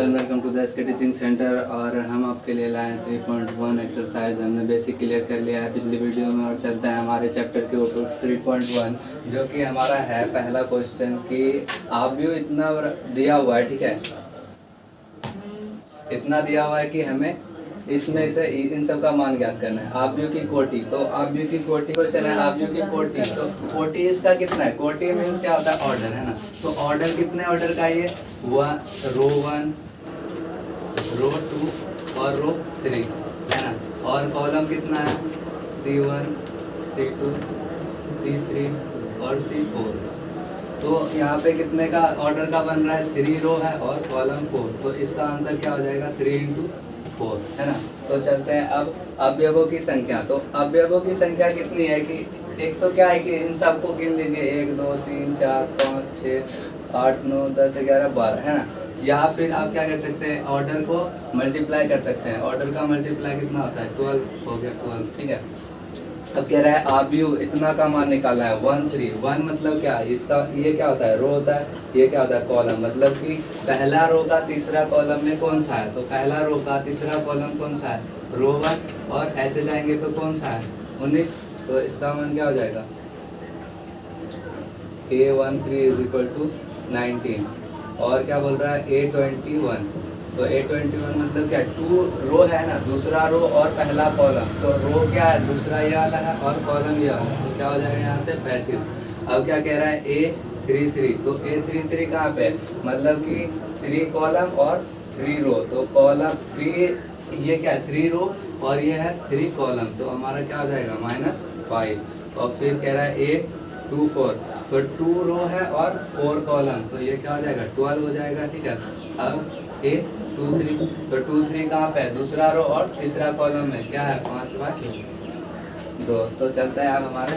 And welcome to the SK teaching centre. और हम आपके लिए लाए हैं 3.1 एक्सरसाइज। हमने बेसिक क्लियर कर लिया है पिछली वीडियो में और चलते हैं हमारे चैप्टर के ऊपर 3.1, जो कि हमारा है पहला क्वेश्चन कि आप व्यू इतना दिया हुआ है, ठीक है, इतना दिया हुआ है कि हमें इसमें से इन सब का मान ज्ञात करना है। आप व्यू की कोटि, तो आप व्यू की कोटि क्वेश्चन है। आप व्यू की कोटि, तो कोटि इसका कितना है? कोटि मीन्स क्या होता है? ऑर्डर, है ना। तो ऑर्डर कितने ऑर्डर का है? ये रो 1, रो 2 और रो 3, है ना। और कॉलम कितना है? C1, C2, C3 और C4। तो यहाँ पे कितने का ऑर्डर का बन रहा है? 3 रो है और कॉलम 4। तो इसका आंसर क्या हो जाएगा? 3 × 4, है ना। तो चलते हैं अब अवयवों की संख्या। तो अवयवों की संख्या कितनी है कि एक तो क्या है कि इन सबको गिन लीजिए, 1 2 3 4 5 6 8 9 10 11 12, है ना। या फिर आप क्या कर सकते हैं? ऑर्डर को मल्टीप्लाई कर सकते हैं। ऑर्डर का मल्टीप्लाई कितना होता है? 12 हो गया, 12, ठीक है। अब कह रहा है आप व्यू इतना का मान निकालना है। 1 3 1 मतलब क्या? इसका ये क्या होता है? रो होता है। ये क्या होता है? कॉलम। मतलब कि पहला रो का तीसरा कॉलम में कौन सा है? तो पहला रो का तीसरा कॉलम कौन सा है? रो 1। और ऐसे जाएंगे तो कौन सा है? 19। तो इसका मान क्या हो जाएगा? A13 = 19। और क्या बोल रहा है? A21। तो A21 मतलब क्या? 2 रो है ना, दूसरा रो और पहला कॉलम। तो रो क्या है? दूसरा ये वाला है और कॉलम ये वाला है। तो क्या हो जाएगा यहाँ से? 35। अब क्या कह रहा है? A33। तो A33 कहाँ पे? मतलब कि 3 कॉलम और 3 रो। तो कॉलम 3, ये क्या है? 3 रो और ये है 3 कॉलम। तो हमारा क्या हो जाएगा? -5। और फिर कह रहा है A24। तो 2 रो है और 4 कॉलम। तो ये क्या हो जाएगा? 12 हो जाएगा, ठीक है। अब A23। तो 23 कहाँ पे है? दूसरा रो और तीसरा कॉलम में। क्या है? 5/2। तो चलते हैं अब हमारे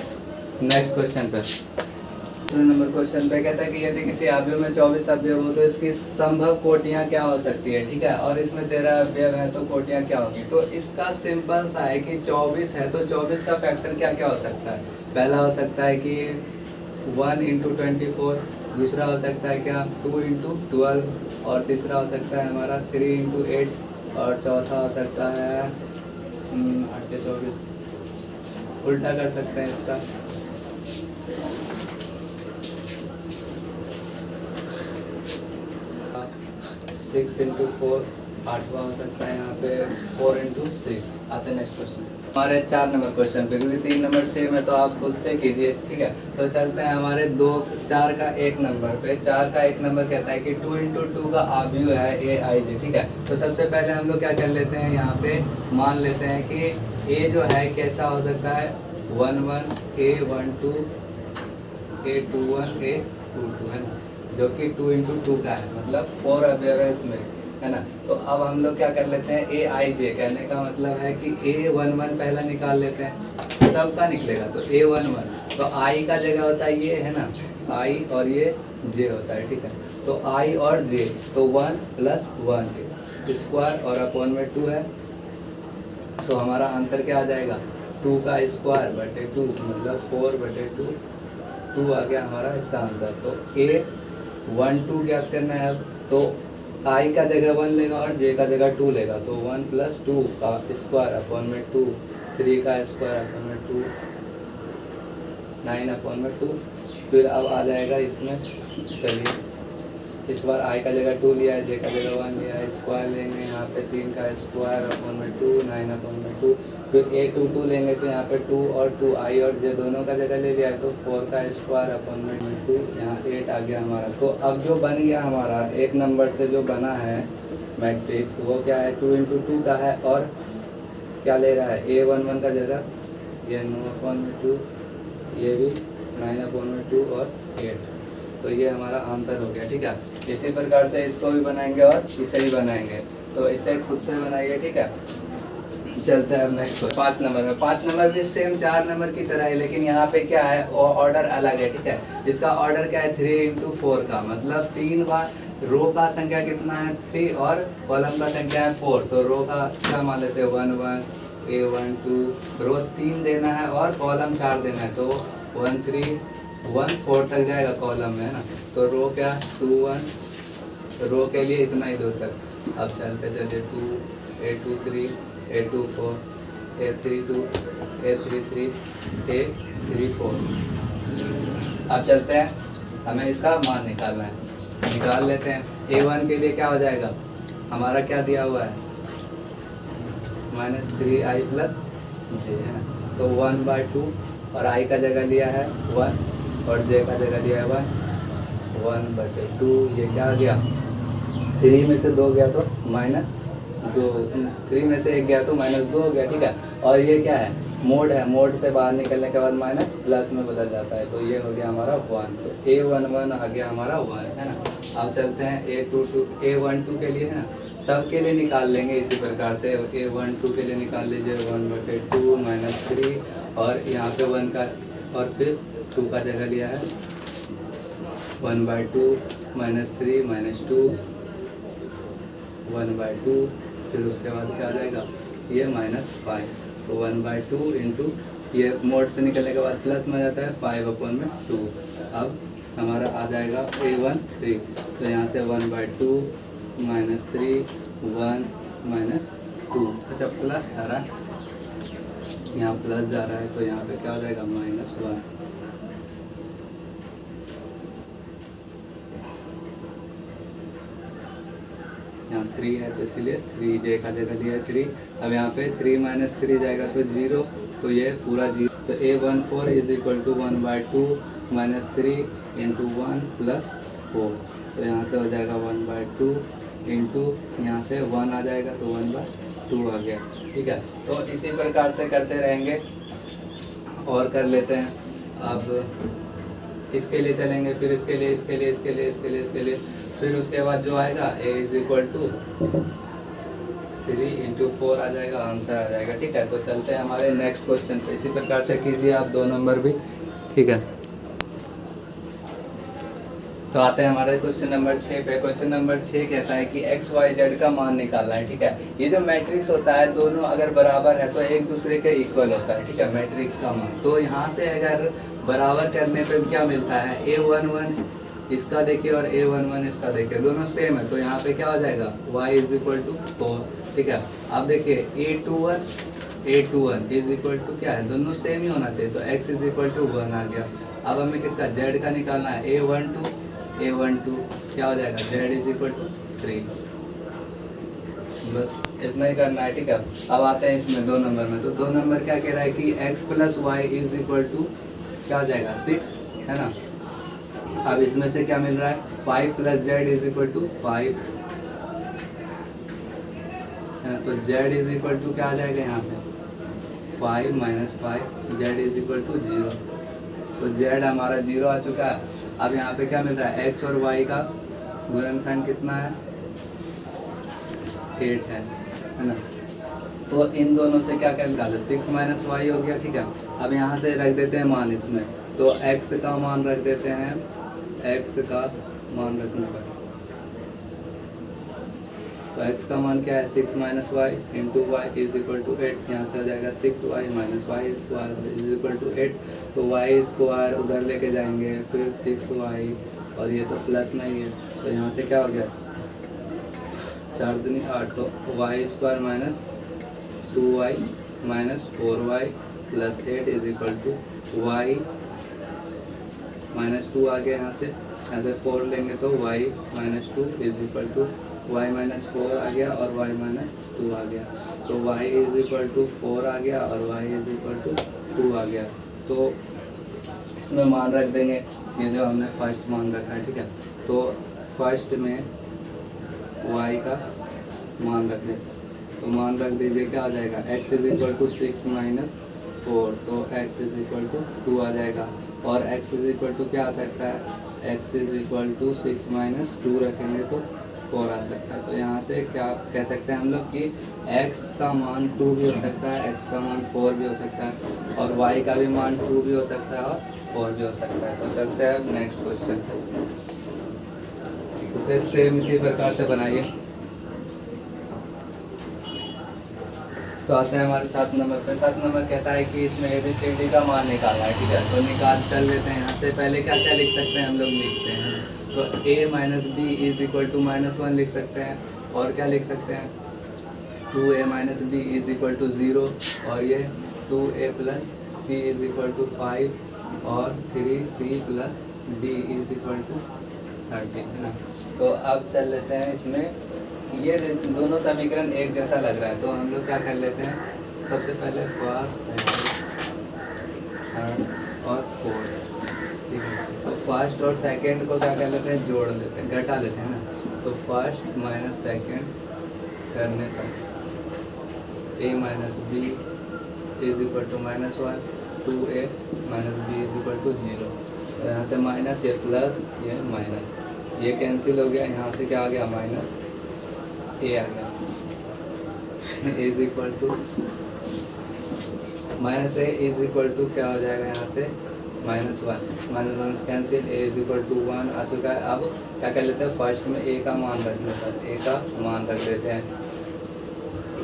नेक्स्ट क्वेश्चन पे। नंबर क्वेश्चन पे कहता है कि यदि किसी अवयव में 24 अवयव हो तो इसकी संभव कोटियां क्या हो सकती है, ठीक है। और इसमें 13 अवयव है तो कोटियां क्या होगी? तो इसका सिंपल सा है कि 24 है तो 24 का फैक्टर क्या क्या हो सकता है? पहला हो सकता है कि 1 × 24। दूसरा हो सकता है क्या? 2 × 12। और तीसरा हो सकता है हमारा 3 × 8। और चौथा हो सकता है 8 × 24। उल्टा कर सकते हैं इसका। 6 × 4, 8वां हो सकता है यहाँ पे 4 × 6। आते हैं नेक्स्ट क्वेश्चन हमारे 4 नंबर क्वेश्चन पे, क्योंकि 3 नंबर सेम है तो आप खुद से कीजिए, ठीक है। तो चलते हैं हमारे 4 का 1 नंबर पे। 4 का 1 नंबर कहता है कि 2 × 2 का आव्यूह है AIJ, ठीक है। तो सबसे पहले हम लोग क्या कर लेते हैं? यहाँ पे मान लेते हैं कि A जो है कैसा हो सकता है? 1 1 A12 A21 A22, है ना, जो कि 2 × 2 का है, मतलब 4 अवयव है इसमें, है ना। तो अब हम लोग क्या कर लेते हैं? AIJ कहने का मतलब है कि A11 पहला निकाल लेते हैं, सबका निकलेगा। तो A11 तो I का जगह होता है ये, है ना, I और ये J होता है, ठीक है। तो I और J, तो 1 + 1 स्क्वायर और अपॉन में 2 है। तो हमारा आंसर क्या आ जाएगा? 2 का स्क्वायर बटे 2 मतलब 4/2 2 आ गया हमारा इसका आंसर। तो A12 ज्ञात करना है। अब तो I का जगह 1 लेगा और J का जगह 2 लेगा। तो 1 + 2 का स्क्वायर अपॉन में 2, 3 का स्क्वायर अपॉन में 2, 9 अपॉन में 2। फिर अब आ जाएगा इसमें, चलिए इस बार I का जगह 2 लिया है, J का जगह 1 लिया है, स्क्वायर लेंगे यहाँ पे 3 का स्क्वायर अपॉन में 2, 9 अपॉन में 2। फिर A22 लेंगे तो यहाँ पे 2 और 2 I और J दोनों का जगह ले लिया है, तो 4 का स्क्वायर अपॉन में 2, यहाँ 8 आ गया हमारा। तो अब जो बन गया हमारा 1 नंबर से जो बना है मैट्रिक्स, वो क्या है? 2 × 2 का है। और क्या ले रहा है? A11 का जगह ये 9 अपॉन में 2, ये भी 9 अपॉन में 2 और 8। तो ये हमारा आंसर हो गया, ठीक है। इसी प्रकार से इसको भी बनाएंगे और इसे भी बनाएंगे। तो इसे खुद से बनाइए, ठीक है। चलते हैं अब नेक्स्ट 5 नंबर में। 5 नंबर भी सेम 4 नंबर की तरह है, लेकिन यहाँ पे क्या है? ऑर्डर अलग है, ठीक है। इसका ऑर्डर क्या है? 3 × 4 का, मतलब 3 बार रो का संख्या कितना है? 3 और कॉलम का संख्या है 4। तो रो का क्या मान लेते हैं? 1 1 A12 रो 3 देना है और कॉलम 4 देना है। तो 1 3 1 4 तक जाएगा कॉलम में, है ना। तो रो क्या? 2 1 रो के लिए इतना ही दूर तक। अब चलते चलिए 2 A23 A24 A32 A33 A34। अब चलते हैं, हमें इसका मान निकालना है, निकाल लेते हैं। A1 के लिए क्या हो जाएगा, हमारा क्या दिया हुआ है -3i + j है ना, तो 1/2 और i का जगह लिया है 1 और j का जगह लिया है 1/2। ये क्या आ गया, 3 में से 2 गया तो -2, 3 में से 1 गया तो -2 हो गया, ठीक है। और ये क्या है, मोड है, मोड से बाहर निकलने के बाद माइनस प्लस में बदल जाता है, तो ये हो गया हमारा 1। तो A11 आ गया हमारा 1 है ना। अब चलते हैं A12 के लिए है ना, सब के लिए निकाल लेंगे इसी प्रकार से। A12 के लिए निकाल लीजिए 1/2 -3 और यहाँ पे 1 का और फिर 2 का जगह लिया है 1/2 -3 -2 1/2, फिर उसके बाद क्या आ जाएगा ये -5, तो 1/2 इंटू ये मोड से निकलने के बाद प्लस में जाता है 5/2। अब हमारा आ जाएगा A13, तो यहाँ से 1/2 -3 1 -2, अच्छा प्लस जा रहा है, यहाँ प्लस जा रहा है, तो यहाँ पे क्या हो जाएगा -1। यहाँ 3 है तो इसीलिए 3j का जगह लिया है 3। अब यहाँ पे 3 - 3 जाएगा तो 0, तो ये पूरा 0। तो A14 = 1/2 -3 इंटू 1 + 4, तो यहाँ से हो जाएगा 1/2 इंटू यहाँ से 1 आ जाएगा तो 1/2 आ गया, ठीक है। तो इसी प्रकार से करते रहेंगे और कर लेते हैं। अब इसके लिए चलेंगे, फिर इसके लिए, इसके लिए, इसके लिए, इसके लिए, इसके लिए, फिर उसके बाद जो आएगा A = 3 इंटू 4 आ जाएगा, आंसर आ जाएगा, ठीक है। तो चलते हैं हमारे नेक्स्ट क्वेश्चन पे। इसी प्रकार से कीजिए आप 2 नंबर भी, ठीक है। तो आते हैं हमारे क्वेश्चन नंबर 6 पे। क्वेश्चन नंबर 6 कहता है कि x y z का मान निकालना है, ठीक है। ये जो मैट्रिक्स होता है दोनों अगर बराबर है तो एक दूसरे के इक्वल होता है, ठीक है, मैट्रिक्स का मान। तो यहाँ से अगर बराबर करने पे क्या मिलता है, A11 इसका देखिए और A11 इसका देखिए, दोनों सेम है, तो यहाँ पे क्या हो जाएगा y = 4, ठीक है। अब देखिए A21 क्या है, दोनों सेम ही होना चाहिए, तो x = 1 आ गया। अब हमें किसका z का निकालना है, A12 क्या हो जाएगा, z = 3। बस इतना ही करना है, ठीक है। अब आते हैं इसमें 2 नंबर में। तो 2 नंबर क्या कह रहा है कि x + y = क्या हो जाएगा 6, है ना। अब इसमें से क्या मिल रहा है, 5 + z = 5, है ना। तो z = क्या आ जाएगा यहाँ से 5 - 5, z = 0, तो z हमारा 0 आ चुका है। अब यहाँ पे क्या मिल रहा है, x और y का गुणनखंड कितना है 8 है ना। तो इन दोनों से क्या क्या निकाले, 6 - y हो गया, ठीक है। अब यहाँ से रख देते हैं मान इसमें, तो x का मान रख देते हैं, x का मान रखने पर, तो x का मान क्या है 6 - y इंटू y = 8, यहाँ से आ जाएगा 6y - y² = 8, तो y² उधर लेके जाएंगे, फिर 6y और ये तो प्लस में ही है, तो यहाँ से क्या हो गया 4 दूनी 8, तो y² - 2y - 4y + 8 = y -2 आ गया। यहाँ से 4 लेंगे तो y - 2 = y - 4 आ गया और y - 2 आ गया, तो y = 4 आ गया और y = 2 आ गया। तो इसमें मान रख देंगे, ये जो हमने फर्स्ट मान रखा है, ठीक है। तो फर्स्ट में y का मान रख दें, तो मान रख दीजिए, क्या आ जाएगा x = 6 - 4, तो x = 2 आ जाएगा। और x = क्या आ सकता है, x = 6 - 2 रखेंगे तो 4 आ सकता है। तो यहाँ से क्या कह सकते हैं हम लोग कि x का मान 2 भी हो सकता है, x का मान 4 भी हो सकता है, और y का भी मान 2 भी हो सकता है और 4 भी हो सकता है। तो चलते हैं नेक्स्ट क्वेश्चन पे, उसे सेम इसी प्रकार से बनाइए। तो आते हैं हमारे 7 नंबर पे। 7 नंबर कहता है कि इसमें ABCD का मान निकालना है, ठीक है। तो निकाल चल लेते हैं। यहाँ से पहले क्या क्या लिख सकते हैं हम लोग, लिखते हैं तो a minus b is equal to -1 लिख सकते हैं, और क्या लिख सकते हैं 2a minus b is equal to 0, और ये 2a plus c is equal to 5 और 3c plus d is equal to 13 है ना। तो अब चल लेते हैं इसमें, ये दोनों समीकरण एक जैसा लग रहा है, तो हम लोग क्या कर लेते हैं, सबसे पहले फर्स्ट सेकंड थर्ड और फोर्थ, ठीक है। तो फर्स्ट और सेकंड को क्या कर लेते हैं, जोड़ लेते हैं, घटा लेते हैं ना। तो फर्स्ट माइनस सेकंड करने पर a minus b is equal to -1, 2a minus b is equal to 0। तो यहाँ से माइनस, ये प्लस, ये माइनस, ये कैंसिल हो गया, यहाँ से क्या आ गया माइनस a आ गया, is equal to minus a is equal to क्या हो जाएगा यहाँ से -1, minus cancel, a is equal to 1 आ चुका है। अब क्या कर लेते हैं, फर्स्ट में a का मान रख लेते हैं, a का मान रख देते हैं,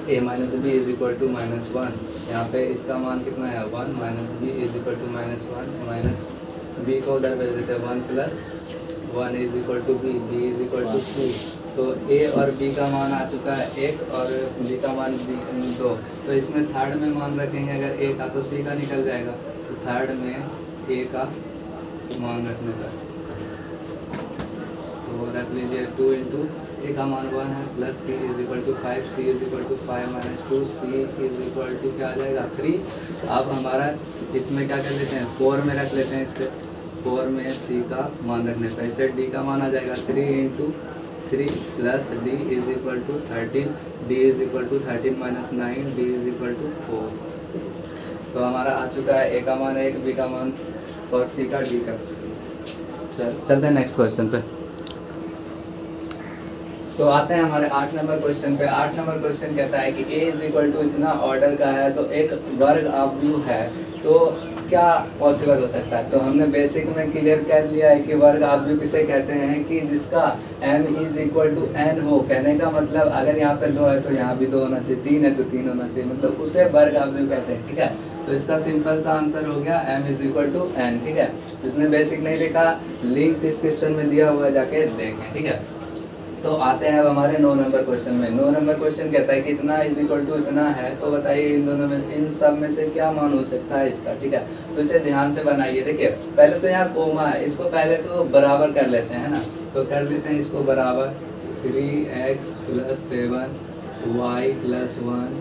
a minus b is equal to -1, यहाँ पे इसका मान कितना है 1, minus b is equal to -1, minus b को उधर भेज देते हैं 1 plus 1 is equal to b, b is equal to 2। तो a और b का मान आ चुका है 1 और b का मान 2। तो इसमें थर्ड में मान रखेंगे अगर a का, तो c का निकल जाएगा। तो थर्ड में a का मान रखने का, तो रख लीजिए 2 इंटू a का मान 1 है, plus c is equal to 5, c is equal to 5 minus 2, c is equal to क्या आ जाएगा 3। अब हमारा इसमें क्या कर लेते हैं, 4 में रख लेते हैं, इससे 4 में c का मान रखने पर इससे d का मान आ जाएगा 3 into 3 plus d is equal to 13, d is equal to 13 minus 9, d is equal to 4। तो हमारा आ चुका है a का मान 1, b का मान और c का d का। चलते हैं नेक्स्ट क्वेश्चन पे। तो आते हैं हमारे 8 नंबर क्वेश्चन पे। 8 नंबर क्वेश्चन कहता है कि a इज इक्वल टू इतना ऑर्डर का है, तो एक वर्ग आव्यूह है, तो क्या पॉसिबल हो सकता है। तो हमने बेसिक में क्लियर कर लिया है कि वर्ग आव्यूह किसे कहते हैं, कि जिसका m is equal to n हो। कहने का मतलब अगर यहाँ पे 2 है तो यहाँ भी 2 होना चाहिए, 3 है तो 3 होना चाहिए, मतलब उसे वर्ग आव्यूह कहते हैं, ठीक है। तो इसका सिंपल सा आंसर हो गया m is equal to n, ठीक है। जिसने बेसिक नहीं देखा लिंक डिस्क्रिप्शन में दिया हुआ है, जाके देखें, ठीक है। तो आते हैं अब हमारे 9 नंबर क्वेश्चन में। 9 नंबर क्वेश्चन कहता है कि इतना इज इक्वल टू इतना है, तो बताइए इन दोनों में, इन सब में से क्या मान हो सकता है इसका, ठीक है। तो इसे ध्यान से बनाइए। देखिए पहले तो यहाँ कोमा है, इसको पहले तो बराबर कर लेते हैं ना। तो कर लेते हैं इसको बराबर, 3x प्लस 7 y प्लस 1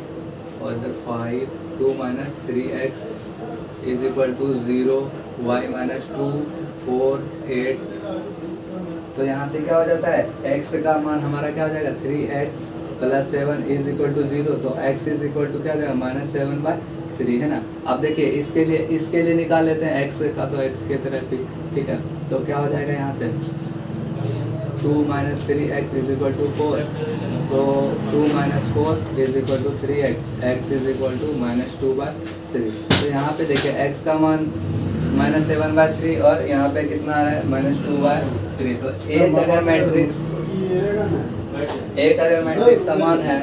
और इधर 5 2 minus 3x is equal to 0, y minus 2 4 8। तो यहाँ से क्या हो जाता है, x का मान हमारा क्या हो जाएगा 3x plus 7 is equal to 0। तो x इज इक्वल टू क्या हो जाएगा -7/3, है ना। अब देखिए इसके लिए निकाल लेते हैं x का, तो x के तरफ भी, ठीक है। तो क्या हो जाएगा यहाँ से 2 minus 3x is equal to 4। तो 2 minus 4 is equal to 3x, x is equal to -2/3। तो यहाँ पे देखिए x का मान -7/3 और यहाँ पे कितना आ रहा है -2/3। तो एक अगर मैट्रिक्स समान है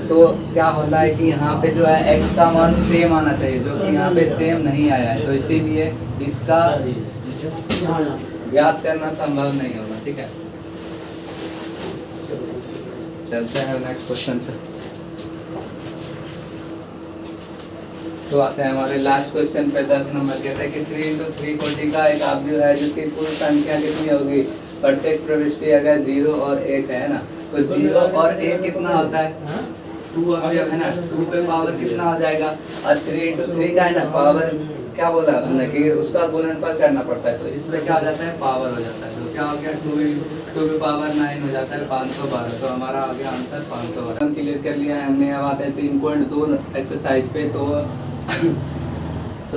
तो क्या होता है कि यहाँ पे जो है x का मान सेम आना चाहिए, जो कि यहाँ पे सेम नहीं आया है, तो इसीलिए इसका ज्ञात करना संभव नहीं होगा, ठीक है। चलते हैं नेक्स्ट क्वेश्चन पे। तो आते हैं हमारे लास्ट क्वेश्चन पे। 10 नंबर कहते हैं कि 3 इंटू 3 कोटि का एक आव्यूह है जिसकी कुल संख्या कितनी होगी। प्रत्येक प्रविष्टि अगर 0 और 1 है ना, तो 0 और 1 कितना होता है 2 अवयव है ना, 2 पे पावर कितना हो जाएगा, और 3 इंटू 3 का है ना पावर क्या बोला हमने कि उसका गुणनफल करना पड़ता है, तो इसमें क्या हो जाता है पावर हो जाता है। तो क्या हो गया 2 पे पावर 9 हो जाता है 512। तो हमारा आ गया आंसर 512। क्लियर कर लिया है हमने। अब आते हैं 3.2 एक्सरसाइज पे। तो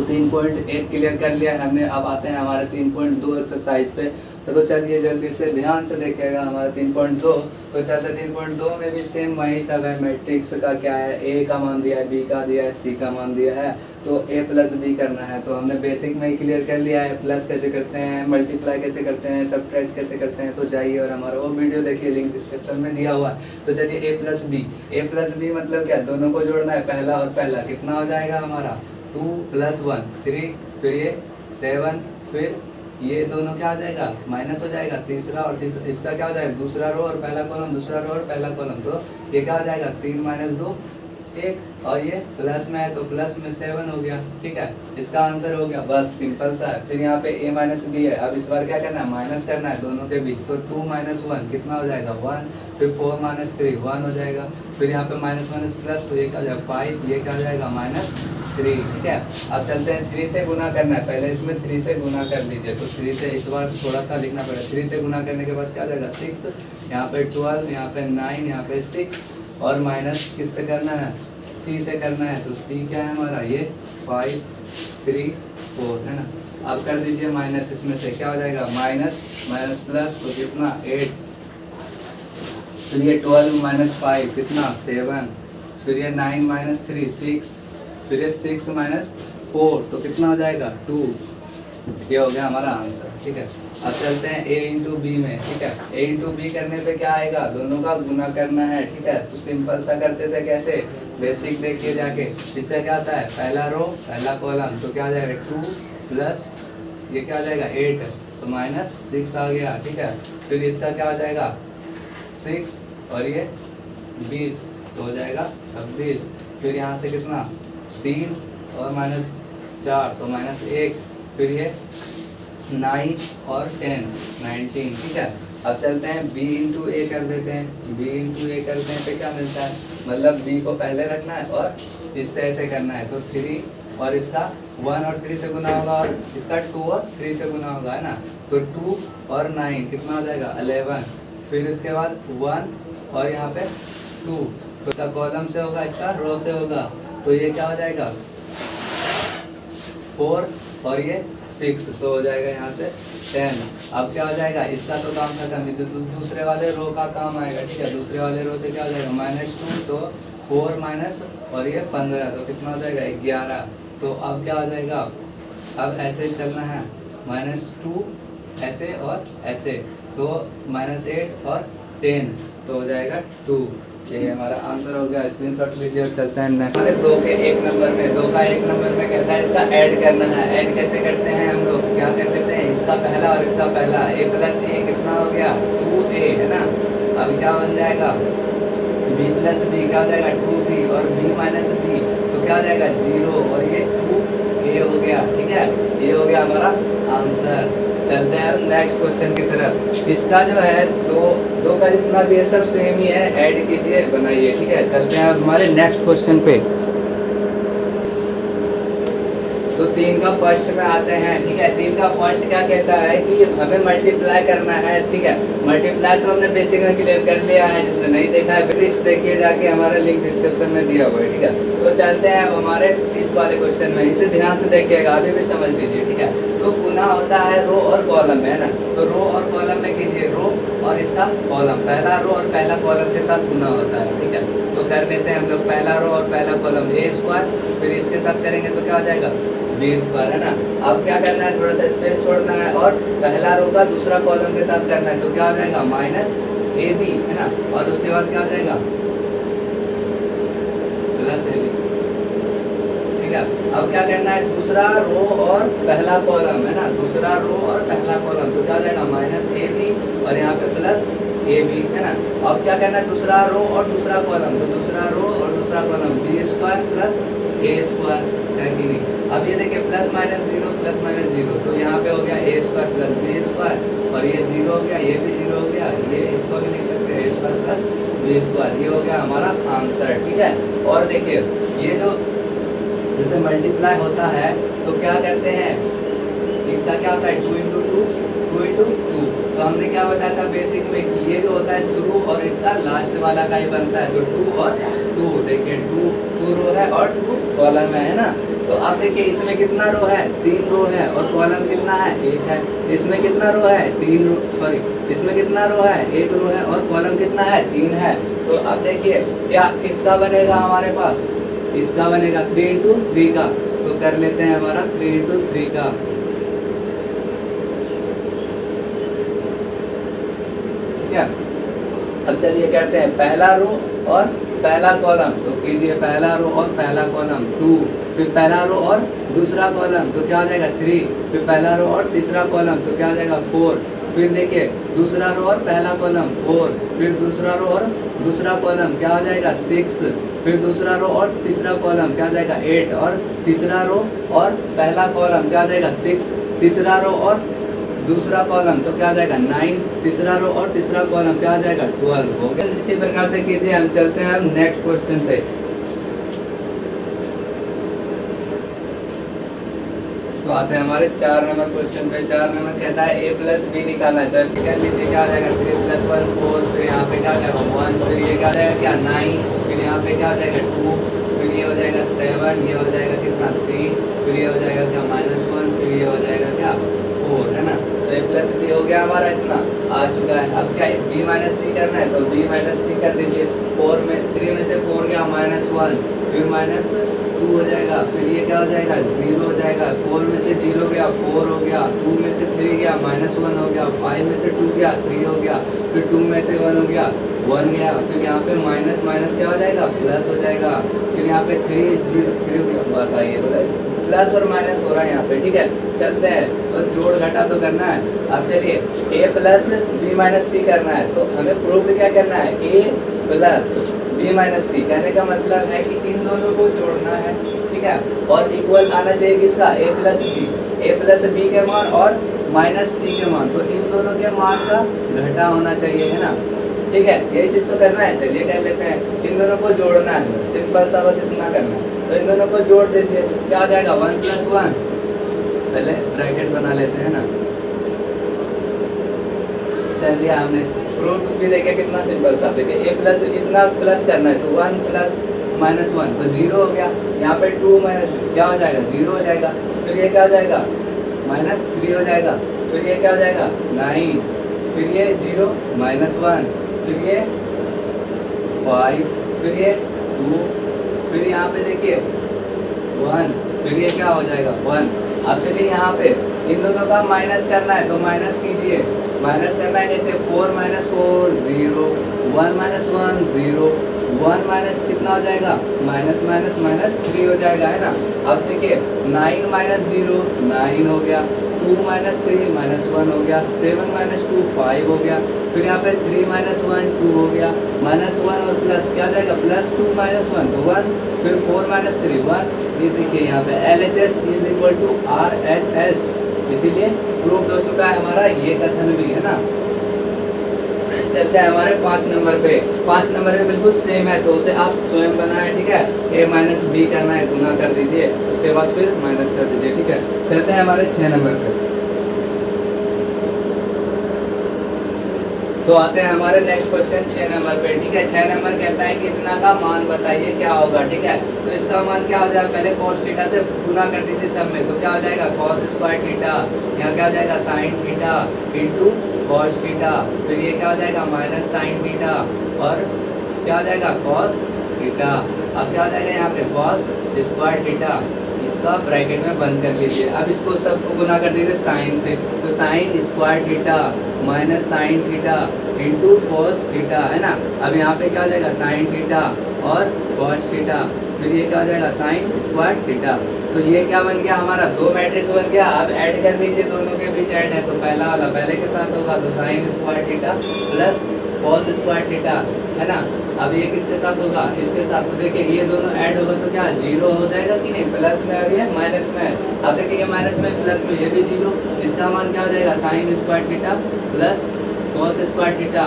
3.8 क्लियर कर लिया है हमने। अब आते हैं हमारे 3.2 एक्सरसाइज पे। तो चलिए जल्दी से ध्यान से देखिएगा हमारा 3.2। तो चलते 3.2 में भी सेम वही सब है। मैट्रिक्स का क्या है, a का मान दिया है, b का दिया है, c का मान दिया है, तो a प्लस b करना है। तो हमने बेसिक में ही क्लियर कर लिया है। प्लस कैसे करते हैं, मल्टीप्लाई कैसे करते हैं, सब्ट्रैक्ट कैसे करते हैं, तो जाइए और हमारा वो वीडियो देखिए, लिंक डिस्क्रिप्शन में दिया हुआ है। तो चलिए a प्लस b मतलब क्या, दोनों को जोड़ना है, पहला और पहला कितना हो जाएगा हमारा 2 + 1 3, फिर ये 7, फिर ये दोनों क्या हो जाएगा, माइनस हो जाएगा, तीसरा और तीसरा, इसका क्या हो जाएगा, दूसरा रो और पहला कॉलम, दूसरा रो और पहला कॉलम, तो ये क्या हो जाएगा 3 - 2 1, और ये प्लस में है तो प्लस में 7 हो गया। ठीक है, इसका आंसर हो गया, बस सिंपल सा है। फिर यहाँ पे a माइनस बी है, अब इस बार क्या करना है, माइनस करना है दोनों के बीच, तो 2 - 1 कितना हो जाएगा 1, फिर 4 - 3 1 हो जाएगा, फिर यहाँ पे माइनस माइनस प्लस, तो ये क्या हो जाएगा 5, ये क्या हो जाएगा -3। ठीक है, अब चलते हैं 3 से गुना करना है, पहले इसमें 3 से गुना कर लीजिए, तो 3 से इस बार थोड़ा सा लिखना पड़ेगा, 3 से गुना करने के बाद क्या हो जाएगा 6, यहाँ पे 12, यहाँ पे 9, यहाँ पे 6, और माइनस किससे करना है, सी से करना है, तो सी क्या है हमारा, ये 5 3 4 है ना। अब कर दीजिए माइनस, इसमें से क्या हो जाएगा माइनस माइनस प्लस, तो कितना 8, फिर ये 12 - 5 कितना 7, फिर ये 9 - 3 6, फिर ये 6 - 4 तो कितना हो जाएगा 2। ये हो गया हमारा आंसर। ठीक है, अब चलते हैं a इंटू बी में। ठीक है, a इंटू बी करने पे क्या आएगा, दोनों का गुना करना है। ठीक है, तो सिंपल सा करते थे, कैसे, बेसिक देखिए जाके, इससे क्या आता है, पहला रो पहला कॉलम, तो क्या आ जाएगा 2 प्लस ये क्या आ जाएगा 8, तो -6 आ गया। ठीक है, फिर इसका क्या हो जाएगा 6 और ये 20, तो हो जाएगा 26, फिर यहाँ से कितना 3 और -4 तो -1, फिर ये 9 और 10 19। ठीक है, अब चलते हैं b इंटू ए कर देते हैं, b इंटू ए करते हैं तो क्या मिलता है, मतलब b को पहले रखना है और इससे ऐसे करना है, तो 3 और इसका 1 और 3 से गुना होगा, और इसका 2 और 3 से गुना होगा, है ना, तो 2 और 9 कितना हो जाएगा 11, फिर इसके बाद 1 और यहाँ पे 2, तो इसका कॉलम से होगा, इसका रो से होगा, तो ये क्या हो जाएगा 4 और ये 6, तो हो जाएगा यहाँ से 10। अब क्या हो जाएगा, इसका तो काम खत्म, तो दूसरे वाले रो का काम आएगा। ठीक है, दूसरे वाले रो से क्या हो जाएगा -2, तो 4 माइनस और ये 15, तो कितना हो जाएगा 11। तो अब क्या हो जाएगा, अब ऐसे चलना है -2 ऐसे और ऐसे, तो -8 और 10, तो हो जाएगा 2। ये हमारा आंसर हो गया, स्क्रीनशॉट लीजिए और चलते हैं नेक्स्ट। हमारे 2 के 1 नंबर में, 2 का 1 नंबर में कहता है इसका ऐड करना है। ऐड कैसे करते हैं हम लोग, क्या कर लेते हैं, इसका पहला और इसका पहला, a प्लस ए कितना हो गया 2a, है ना। अब क्या बन जाएगा b प्लस बी, क्या हो जाएगा 2b, और b माइनस बी, तो क्या हो जाएगा 0, और ये 2a हो गया। ठीक है, ये हो गया हमारा आंसर। चलते हैं नेक्स्ट क्वेश्चन की तरफ। इसका जो है दो का जितना भी है सब सेम ही है, ऐड कीजिए बनाइए। ठीक है, चलते हैं हमारे नेक्स्ट क्वेश्चन पे। तो 3 का फर्स्ट में आते हैं। ठीक है, 3 का फर्स्ट क्या कहता है कि हमें मल्टीप्लाई करना है। ठीक है, मल्टीप्लाई तो हमने बेसिक में क्लियर कर लिया है, जिसने नहीं देखा है प्लीज देखिए जाके, हमारा लिंक डिस्क्रिप्शन में दिया हुआ है। ठीक है, तो चलते हैं अब हमारे इस वाले क्वेश्चन में, इसे ध्यान से देखिएगा, अभी भी समझ लीजिए। ठीक है, तो गुना होता है रो और कॉलम में, है ना, तो रो और कॉलम में कीजिए, रो और इसका कॉलम, पहला रो और पहला कॉलम के साथ गुना होता है। ठीक है, तो कर लेते हैं हम लोग, पहला रो और पहला कॉलम a², फिर इसके साथ करेंगे तो क्या हो जाएगा b², है ना। अब क्या करना है, थोड़ा सा स्पेस छोड़ना है और पहला रो का दूसरा कॉलम के साथ करना है, तो क्या हो जाएगा -ab, है ना, और उसके बाद क्या हो जाएगा +ab। ठीक है, अब क्या करना है, दूसरा रो और पहला कॉलम, है ना, दूसरा रो और पहला कॉलम, तो क्या हो जाएगा -ab और यहाँ पे +ab, है ना। अब क्या करना है, दूसरा रो और दूसरा कॉलम, तो दूसरा रो और दूसरा कॉलम b² + a², है कि नहीं। अब ये देखिए +-0 +-0, तो यहाँ पे हो गया a² + b², और ये 0 हो गया, ये भी 0 हो गया, ये इसको भी लिख सकते हैं a² + b², ये हो गया हमारा आंसर। ठीक है, और देखिए ये जो जैसे मल्टीप्लाई होता है तो क्या करते हैं, इसका क्या होता है 2 × 2 2 × 2, तो हमने क्या बताया था बेसिक में कि ये जो होता है शुरू और इसका लास्ट वाला का ही बनता है, तो 2 और 2, देखिए 2 रो है और 2 कॉलम है ना। तो अब देखिए इसमें कितना रो है, 3 रो है, और कॉलम कितना है 1 है। इसमें कितना रो है, इसमें कितना रो है 1 रो है, और कॉलम कितना है 3 है। तो अब देखिए क्या किसका बनेगा हमारे पास, इसका बनेगा 3 × 3 का, तो कर लेते हैं हमारा 3 × 3 का। ठीक है, अब चलिए करते हैं पहला रो और पहला कॉलम तो कीजिए पहला रो और पहला कॉलम 2, फिर पहला रो और दूसरा कॉलम तो क्या हो जाएगा 3, फिर पहला रो और तीसरा कॉलम तो क्या हो जाएगा 4, फिर देखिए दूसरा रो और पहला कॉलम 4, फिर दूसरा रो और दूसरा कॉलम क्या हो जाएगा 6, फिर दूसरा रो और तीसरा कॉलम क्या हो जाएगा 8, और तीसरा रो और पहला कॉलम क्या हो जाएगा 6, तीसरा रो और दूसरा कॉलम तो क्या हो जाएगा 9, तीसरा रो और तीसरा कॉलम क्या हो जाएगा 12 हो गया। इसी प्रकार से कीजिए। हम चलते हैं हम नेक्स्ट क्वेश्चन पे। तो आते हैं हमारे 4 नंबर क्वेश्चन पे। 4 नंबर कहता है a प्लस बी निकालना है। तो क्या लीजिए क्या आ जाएगा 3 + 1 4, फिर यहाँ पे क्या आ जाएगा 1, फिर ये क्या आ जाएगा क्या 9, फिर यहाँ पे क्या आ जाएगा 2, फिर ये हो जाएगा 7, ये हो जाएगा कितना 3, फिर ये हो जाएगा क्या -1, फिर ये हो जाएगा क्या 4, है ना। तो a प्लस बी हो गया हमारा इतना आ चुका है। अब क्या b माइनस सी करना है, तो b माइनस सी कर दीजिए। 3 में से 4 गया -1, फिर -2 हो जाएगा, फिर ये क्या हो जाएगा 0 हो जाएगा। 4 में से 0 गया 4 हो गया, 2 में से 3 गया -1 हो गया, 5 में से 2 गया 3 हो गया, फिर 2 में से 1 हो गया 1 गया, फिर यहाँ पे माइनस माइनस क्या हो जाएगा प्लस हो जाएगा, फिर यहाँ पे 3 हो गया। बताइए प्लस और माइनस हो रहा है यहाँ पे, ठीक है। चलते हैं बस जोड़ घटा तो करना है। अब चलिए a प्लस बी माइनस सी करना है, तो हमें प्रूफ क्या करना है a प्लस बी माइनस सी। कहने का मतलब है कि इन दोनों को जोड़ना है, ठीक है, और इक्वल आना चाहिए किसका a प्लस बी के मान और माइनस सी के मान, तो इन दोनों के मान का घटा होना चाहिए, है ना, ठीक है। यही चीज़ तो करना है। चलिए कर लेते हैं। इन दोनों को जोड़ना है, सिंपल सा बस इतना करना है। तो इन दोनों को जोड़ दीजिए, क्या आ जाएगा 1 + 1, पहले ब्रैकेट बना लेते हैं ना। कर लिया हमने प्रूफ, फिर देखिए कितना सिंपल सा। देखिए a प्लस इतना प्लस करना है, तो 1 प्लस -1 तो 0 हो गया। यहाँ पे 2 माइनस क्या हो जाएगा 0 हो जाएगा, फिर ये क्या हो जाएगा -3 हो जाएगा, फिर ये क्या हो जाएगा 9, फिर ये 0 -1, फिर ये 5, फिर ये 2, फिर यहाँ पे देखिए 1, फिर ये क्या हो जाएगा 1। अब चलिए यहाँ पे इन दोनों का माइनस करना है, तो माइनस कीजिए। माइनस करना है जैसे 4 - 4 0, 1 - 1 0, 1 माइनस कितना हो जाएगा -3 हो जाएगा, है ना। अब देखिए 9 - 0 9 हो गया, 2 - 3 -1 हो गया, 7 - 2 5 हो गया, फिर यहाँ पे 3 - 1 2 हो गया, -1 और प्लस क्या हो जाएगा +2 - 1 तो 1, फिर 4 - 3 1। ये देखिए यहाँ पे LHS = RHS, इसीलिए प्रूफ हो चुका है हमारा ये कथन भी, है ना। चलते हैं हमारे 5 नंबर पे। 5 नंबर पे बिल्कुल सेम है, तो उसे आप स्वयं बनाएं, ठीक है। a माइनस बी करना है, गुना कर दीजिए, उसके बाद फिर माइनस कर दीजिए, ठीक है। चलते हैं हमारे 6 नंबर पे। तो आते हैं हमारे नेक्स्ट क्वेश्चन 6 नंबर पे, ठीक है। 6 नंबर कहता है कि इतना का मान बताइए क्या होगा, ठीक है। तो इसका मान क्या हो जाएगा, पहले cos थीटा से गुना कर दीजिए सब में, तो क्या हो जाएगा cos स्क्वायर थीटा, यहाँ क्या हो जाएगा sin theta into cos theta, फिर ये क्या हो जाएगा -sin थीटा, और क्या हो जाएगा cos थीटा। अब क्या हो जाएगा यहाँ पे cos स्क्वायर थीटा, इसका ब्रैकेट में बंद कर लीजिए। अब इसको सबको गुना कर दीजिए साइन से, तो sin square theta minus sine theta into cos theta, है ना। अब यहाँ पे क्या हो जाएगा साइन थीटा और कॉस थीटा, फिर ये क्या हो जाएगा साइन स्क्वायर थीटा। तो ये क्या बन गया हमारा 2 मैट्रिक्स बन गया। अब ऐड कर लीजिए, दोनों के बीच ऐड है, तो पहला वाला पहले के साथ होगा, तो sign square theta plus cos square theta, है ना। अब ये किसके साथ होगा, इसके साथ। तो देखिए ये दोनों ऐड होगा तो क्या 0 हो जाएगा कि नहीं, प्लस में और ये माइनस में। अब देखिए ये माइनस में प्लस में, ये भी 0, इसका मान क्या हो जाएगा sine square theta plus cos square theta.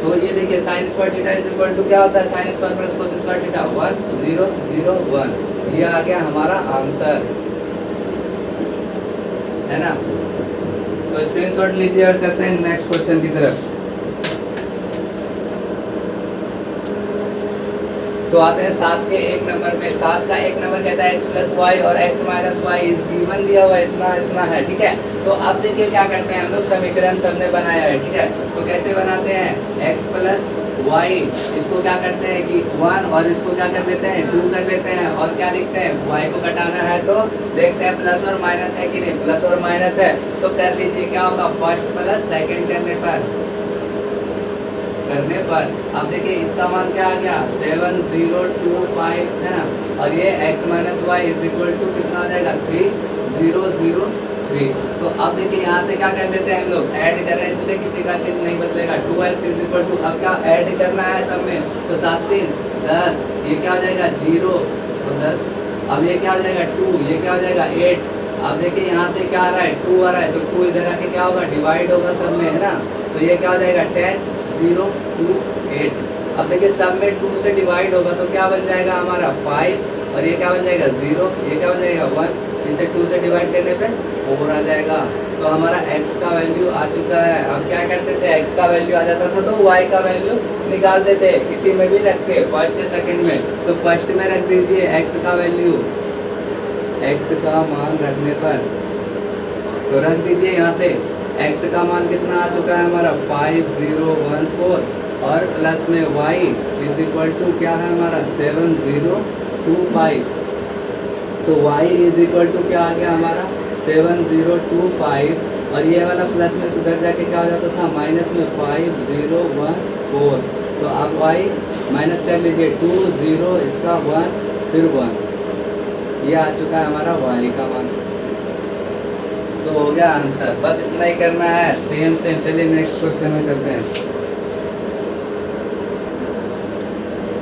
तो ये देखिए sine square theta is equal to क्या होता है, sine square plus cos square theta 1 0 0 1। ये आ गया हमारा आंसर, है ना। तो स्क्रीनशॉट लीजिए और चलते हैं नेक्स्ट क्वेश्चन की तरफ। तो आते हैं 7 के 1 नंबर पे। 7 का 1 नंबर कहता है x + y और x - y इज गिवन, दिया हुआ इतना इतना है, ठीक है। तो अब देखिए क्या करते हैं हम लोग, समीकरण सबने बनाया है, ठीक है। तो कैसे बनाते हैं, x + y, इसको क्या करते हैं कि 1 और इसको क्या कर लेते हैं 2 कर लेते हैं, और क्या लिखते हैं y को घटाना है, तो देखते हैं प्लस और माइनस है कि नहीं, प्लस और माइनस है, तो कर लीजिए क्या होगा फर्स्ट प्लस सेकंड करने पर करने पर अब देखिए इसका मान क्या आ गया 7025 है ना, और ये x minus y is equal to कितना आ जाएगा 3003। तो अब देखिए यहाँ से क्या कर लेते हैं हम लोग, ऐड कर रहे हैं इसलिए किसी का चिन्ह नहीं बदलेगा। 2x इज इक्वल टू, अब क्या ऐड करना है सब में, तो 7 3 10, ये क्या हो जाएगा 0 इसको 10, अब ये क्या हो जाएगा 2, ये क्या हो जाएगा 8। अब देखिए यहाँ से क्या आ रहा है 2 आ रहा है, तो 2 इधर आके क्या होगा डिवाइड होगा सब में, है ना, तो ये क्या हो जाएगा 10 0 2 8। अब देखिए सब में 2 से डिवाइड होगा तो क्या बन जाएगा हमारा 5, और ये क्या बन जाएगा 0, ये क्या बन जाएगा 1, इसे 2 से डिवाइड करने पे 4 आ जाएगा। तो हमारा x का वैल्यू आ चुका है। अब क्या करते थे, x का वैल्यू आ जाता था तो y का वैल्यू निकाल देते, किसी में भी रख के फर्स्ट या सेकंड में। तो फर्स्ट में रख दीजिए x का वैल्यू, x का मान रखने पर तो रख दीजिए यहाँ से x का मान कितना आ चुका है हमारा 5014, और प्लस में y इज इक्वल टू क्या है हमारा 7025। तो y इज इक्वल टू क्या आ गया हमारा 7025, और ये वाला प्लस में तो उधर जाके क्या हो जाता था माइनस में 5014। तो आप y माइनस कर लीजिए 2 0 इसका 1 फिर 1, ये आ चुका है हमारा y का मान। तो हो गया आंसर, बस इतना ही करना है, सेम सेम। चलिए नेक्स्ट क्वेश्चन में चलते हैं।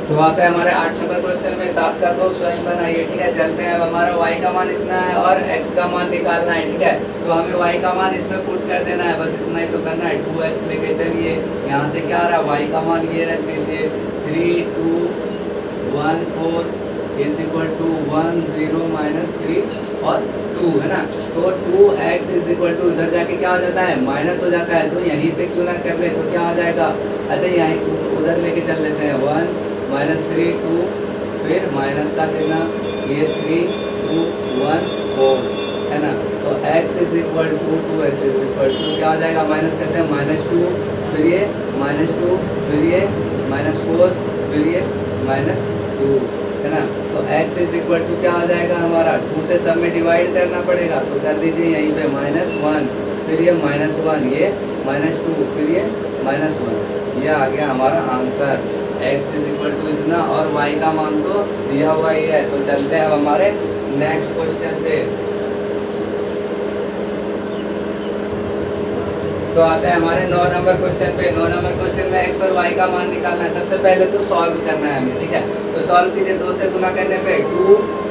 तो आता है हमारे 8 नंबर क्वेश्चन में, 7 का तो स्वयं बनाइए, ठीक है। चलते हैं, अब हमारा y का मान इतना है और x का मान निकालना है, ठीक है। तो हमें y का मान इसमें पुट कर देना है, बस इतना ही तो करना है। 2x लेके चलिए, यहाँ से क्या आ रहा है y का मान ये रख दीजिए 3 2 1 4 इज इक्वल टू 1 0 माइनस 3 और 2, है ना। तो 2x इज इक्वल टू इधर जाके क्या हो जाता है माइनस हो जाता है, तो यहीं से क्यों ना कर ले, तो क्या हो जाएगा, अच्छा यहीं उधर लेके चल लेते हैं 1 माइनस 3 2, फिर माइनस का देना, ये 3 2 1 4, है ना। तो x is equal to 2x is equal to क्या हो जाएगा, माइनस करते हैं -2, फिर ये -2, फिर ये -4, फिर ये -2, है ना। तो x इज इक्वल टू क्या हो जाएगा हमारा 2 से सब में डिवाइड करना पड़ेगा, तो कर दीजिए यहीं पे -1, फिर ये -1, ये -2, फिर ये -1, ये आ गया हमारा answer. x is equal to इतना और y का मान तो दिया हुआ ही है। तो चलते हैं अब हमारे नेक्स्ट क्वेश्चन पे। तो आते हैं हमारे 9 नंबर क्वेश्चन पे। 9 नंबर क्वेश्चन में x और y का मान निकालना है। सबसे पहले तो सॉल्व करना है हमें, ठीक है। तो सॉल्व कीजिए, 2 से गुना करने पे 2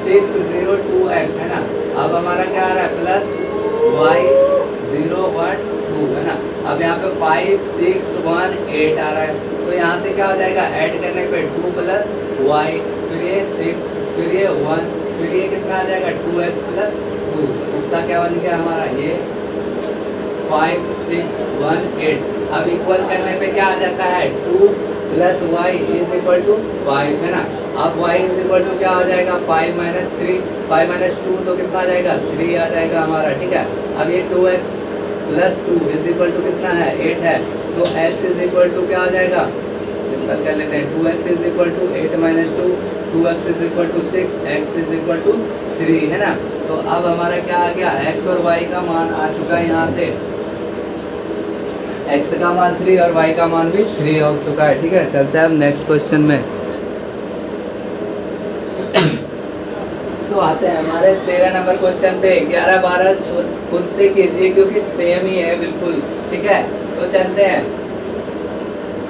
6 0 2x, है ना। अब हमारा क्या आ रहा है प्लस y 0 1 2, है ना। अब यहाँ पे 5 6 1 8 आ रहा है, तो यहाँ से क्या हो जाएगा ऐड करने पे 2 प्लस y, फिर ये 6, फिर ये 1, फिर ये कितना आ जाएगा 2x प्लस 2। तो इसका क्या बन गया हमारा ये 5 6 1 8। अब इक्वल करने पे क्या आ जाता है 2 plus y is equal to 5, है ना। अब y इज इक्वल टू क्या हो जाएगा 5 माइनस 3, 5 माइनस 2 तो कितना आ जाएगा 3 आ जाएगा हमारा, ठीक है। अब ये 2x plus 2 is equal to कितना है 8 है, तो x इज इक्वल टू क्या आ जाएगा, सिंपल कर लेते हैं 2x is equal to 8 minus 2, 2x is equal to 6, x is equal to 3, है ना। तो अब हमारा क्या आ गया x और y का मान आ चुका है, यहाँ से x का मान 3 और y का मान भी 3 हो चुका है, ठीक है। चलते हैं अब नेक्स्ट क्वेश्चन में। तो आते हैं हमारे 13 नंबर क्वेश्चन पे। 11 12 खुद से कीजिए क्योंकि सेम ही है बिल्कुल, ठीक है। तो चलते हैं,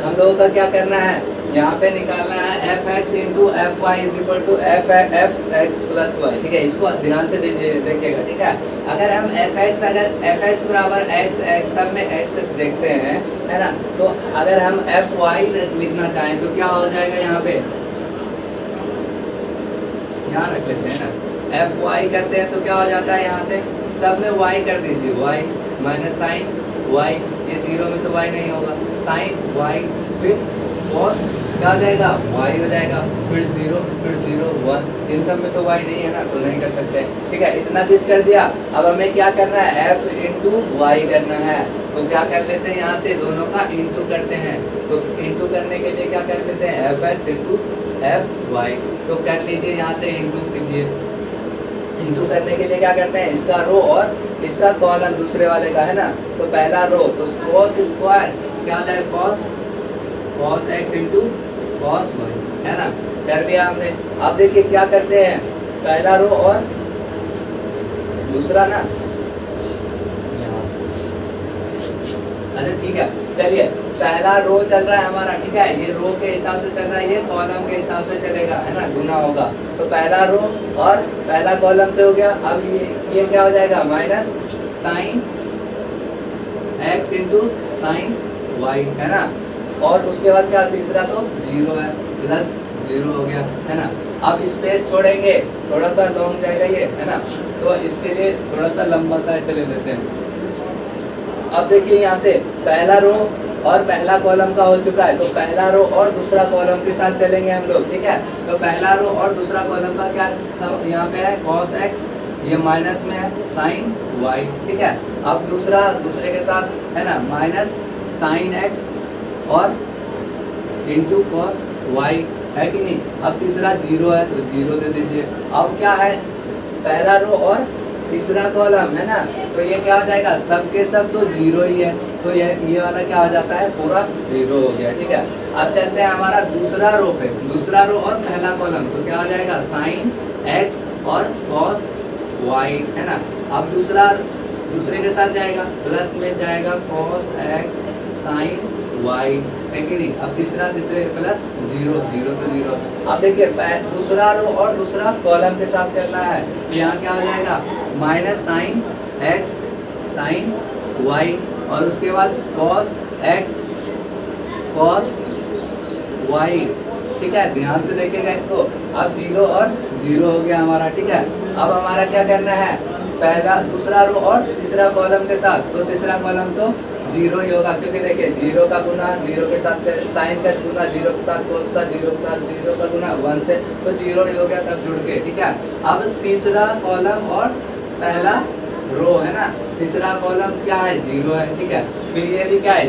हम लोगों का क्या करना है, यहाँ पे निकालना है fx into f y is equal to f x plus y, ठीक है। इसको ध्यान से देखिएगा, ठीक है। अगर हम एफ एक्स बराबर एक्स सब में एक्स देखते हैं, है ना, तो अगर हम एफ वाई लिखना चाहें तो क्या हो जाएगा, यहाँ पे यहाँ रख लेते हैं ना, एफ वाई करते हैं तो क्या हो जाता है, यहाँ से सब में y कर दीजिए, y माइनस साइन y, ये 0 में तो y नहीं होगा, साइन y, फिर cos क्या हो जाएगा y हो जाएगा, फिर 0 फिर 0 1, इन सब में तो y नहीं है ना, तो नहीं कर सकते, ठीक है। इतना चीज कर दिया। अब हमें क्या करना है, f इंटू वाई करना है, तो क्या कर लेते हैं, यहाँ से दोनों का इंटू करते हैं। तो इंटू करने के लिए क्या कर लेते हैं, f x into f y, तो कर लीजिए, यहाँ से इंटू कीजिए। इंटू करने के लिए क्या करते हैं, इसका रो और इसका कॉलम दूसरे वाले का, है ना। तो पहला रो तो cos स्क्वायर क्या हो जाएगा, cos cos x into cos y, है ना, कर दिया हमने। अब देखिए क्या करते हैं, पहला रो और दूसरा ना, अच्छा ठीक है, चलिए पहला रो चल रहा है हमारा, ठीक है, ये रो के हिसाब से चल रहा है, ये कॉलम के हिसाब से चलेगा, है ना, गुना होगा। तो पहला रो और पहला कॉलम से हो गया। अब ये क्या हो जाएगा, minus sine x into sine y, है ना, और उसके बाद क्या, तीसरा तो जीरो है, प्लस जीरो हो गया, है ना। अब स्पेस छोड़ेंगे, थोड़ा सा लॉन्ग जाएगा ये, है ना, तो इसके लिए थोड़ा सा लंबा सा ऐसे ले लेते हैं। अब देखिए यहाँ से पहला रो और पहला कॉलम का हो चुका है, तो पहला रो और दूसरा कॉलम के साथ चलेंगे हम लोग, ठीक है। तो पहला रो और दूसरा कॉलम का क्या यहाँ पे है, cos x, ये माइनस में है साइन y, ठीक है। अब दूसरे के साथ, है ना, माइनस साइन x और इंटू cos y, है कि नहीं। अब तीसरा जीरो है तो जीरो दे दीजिए। अब क्या है, पहला रो और तीसरा कॉलम, है ना, तो ये क्या हो जाएगा, सब के सब तो जीरो ही है, तो ये वाला क्या हो जाता है, पूरा जीरो हो गया, ठीक है। अब चलते हैं हमारा दूसरा रो पे, दूसरा रो और पहला कॉलम, तो क्या हो जाएगा, साइन x और cos y, है ना। अब दूसरे के साथ जाएगा, प्लस में जाएगा cos x साइन y, है कि नहीं। अब तीसरे प्लस जीरो, जीरो तो जीरो। अब देखिए दूसरा रो और दूसरा कॉलम के साथ करना है, यहाँ क्या हो जाएगा, minus sine x sine y, और उसके बाद cos x cos y, ठीक है, ध्यान से देखिएगा इसको। अब जीरो और जीरो हो गया हमारा, ठीक है। अब हमारा क्या करना है, पहला दूसरा रो और तीसरा कॉलम के साथ, तो तीसरा कॉलम तो जीरो ही होगा, क्योंकि देखिए जीरो का गुना जीरो के साथ, साइन का गुना जीरो के साथ, कोस का जीरो के साथ, जीरो का गुना 1 से, तो जीरो ही हो गया सब जुड़ के, ठीक है। अब तीसरा कॉलम और पहला रो, है ना, तीसरा कॉलम क्या है, जीरो है, ठीक है। फिर ये भी क्या है,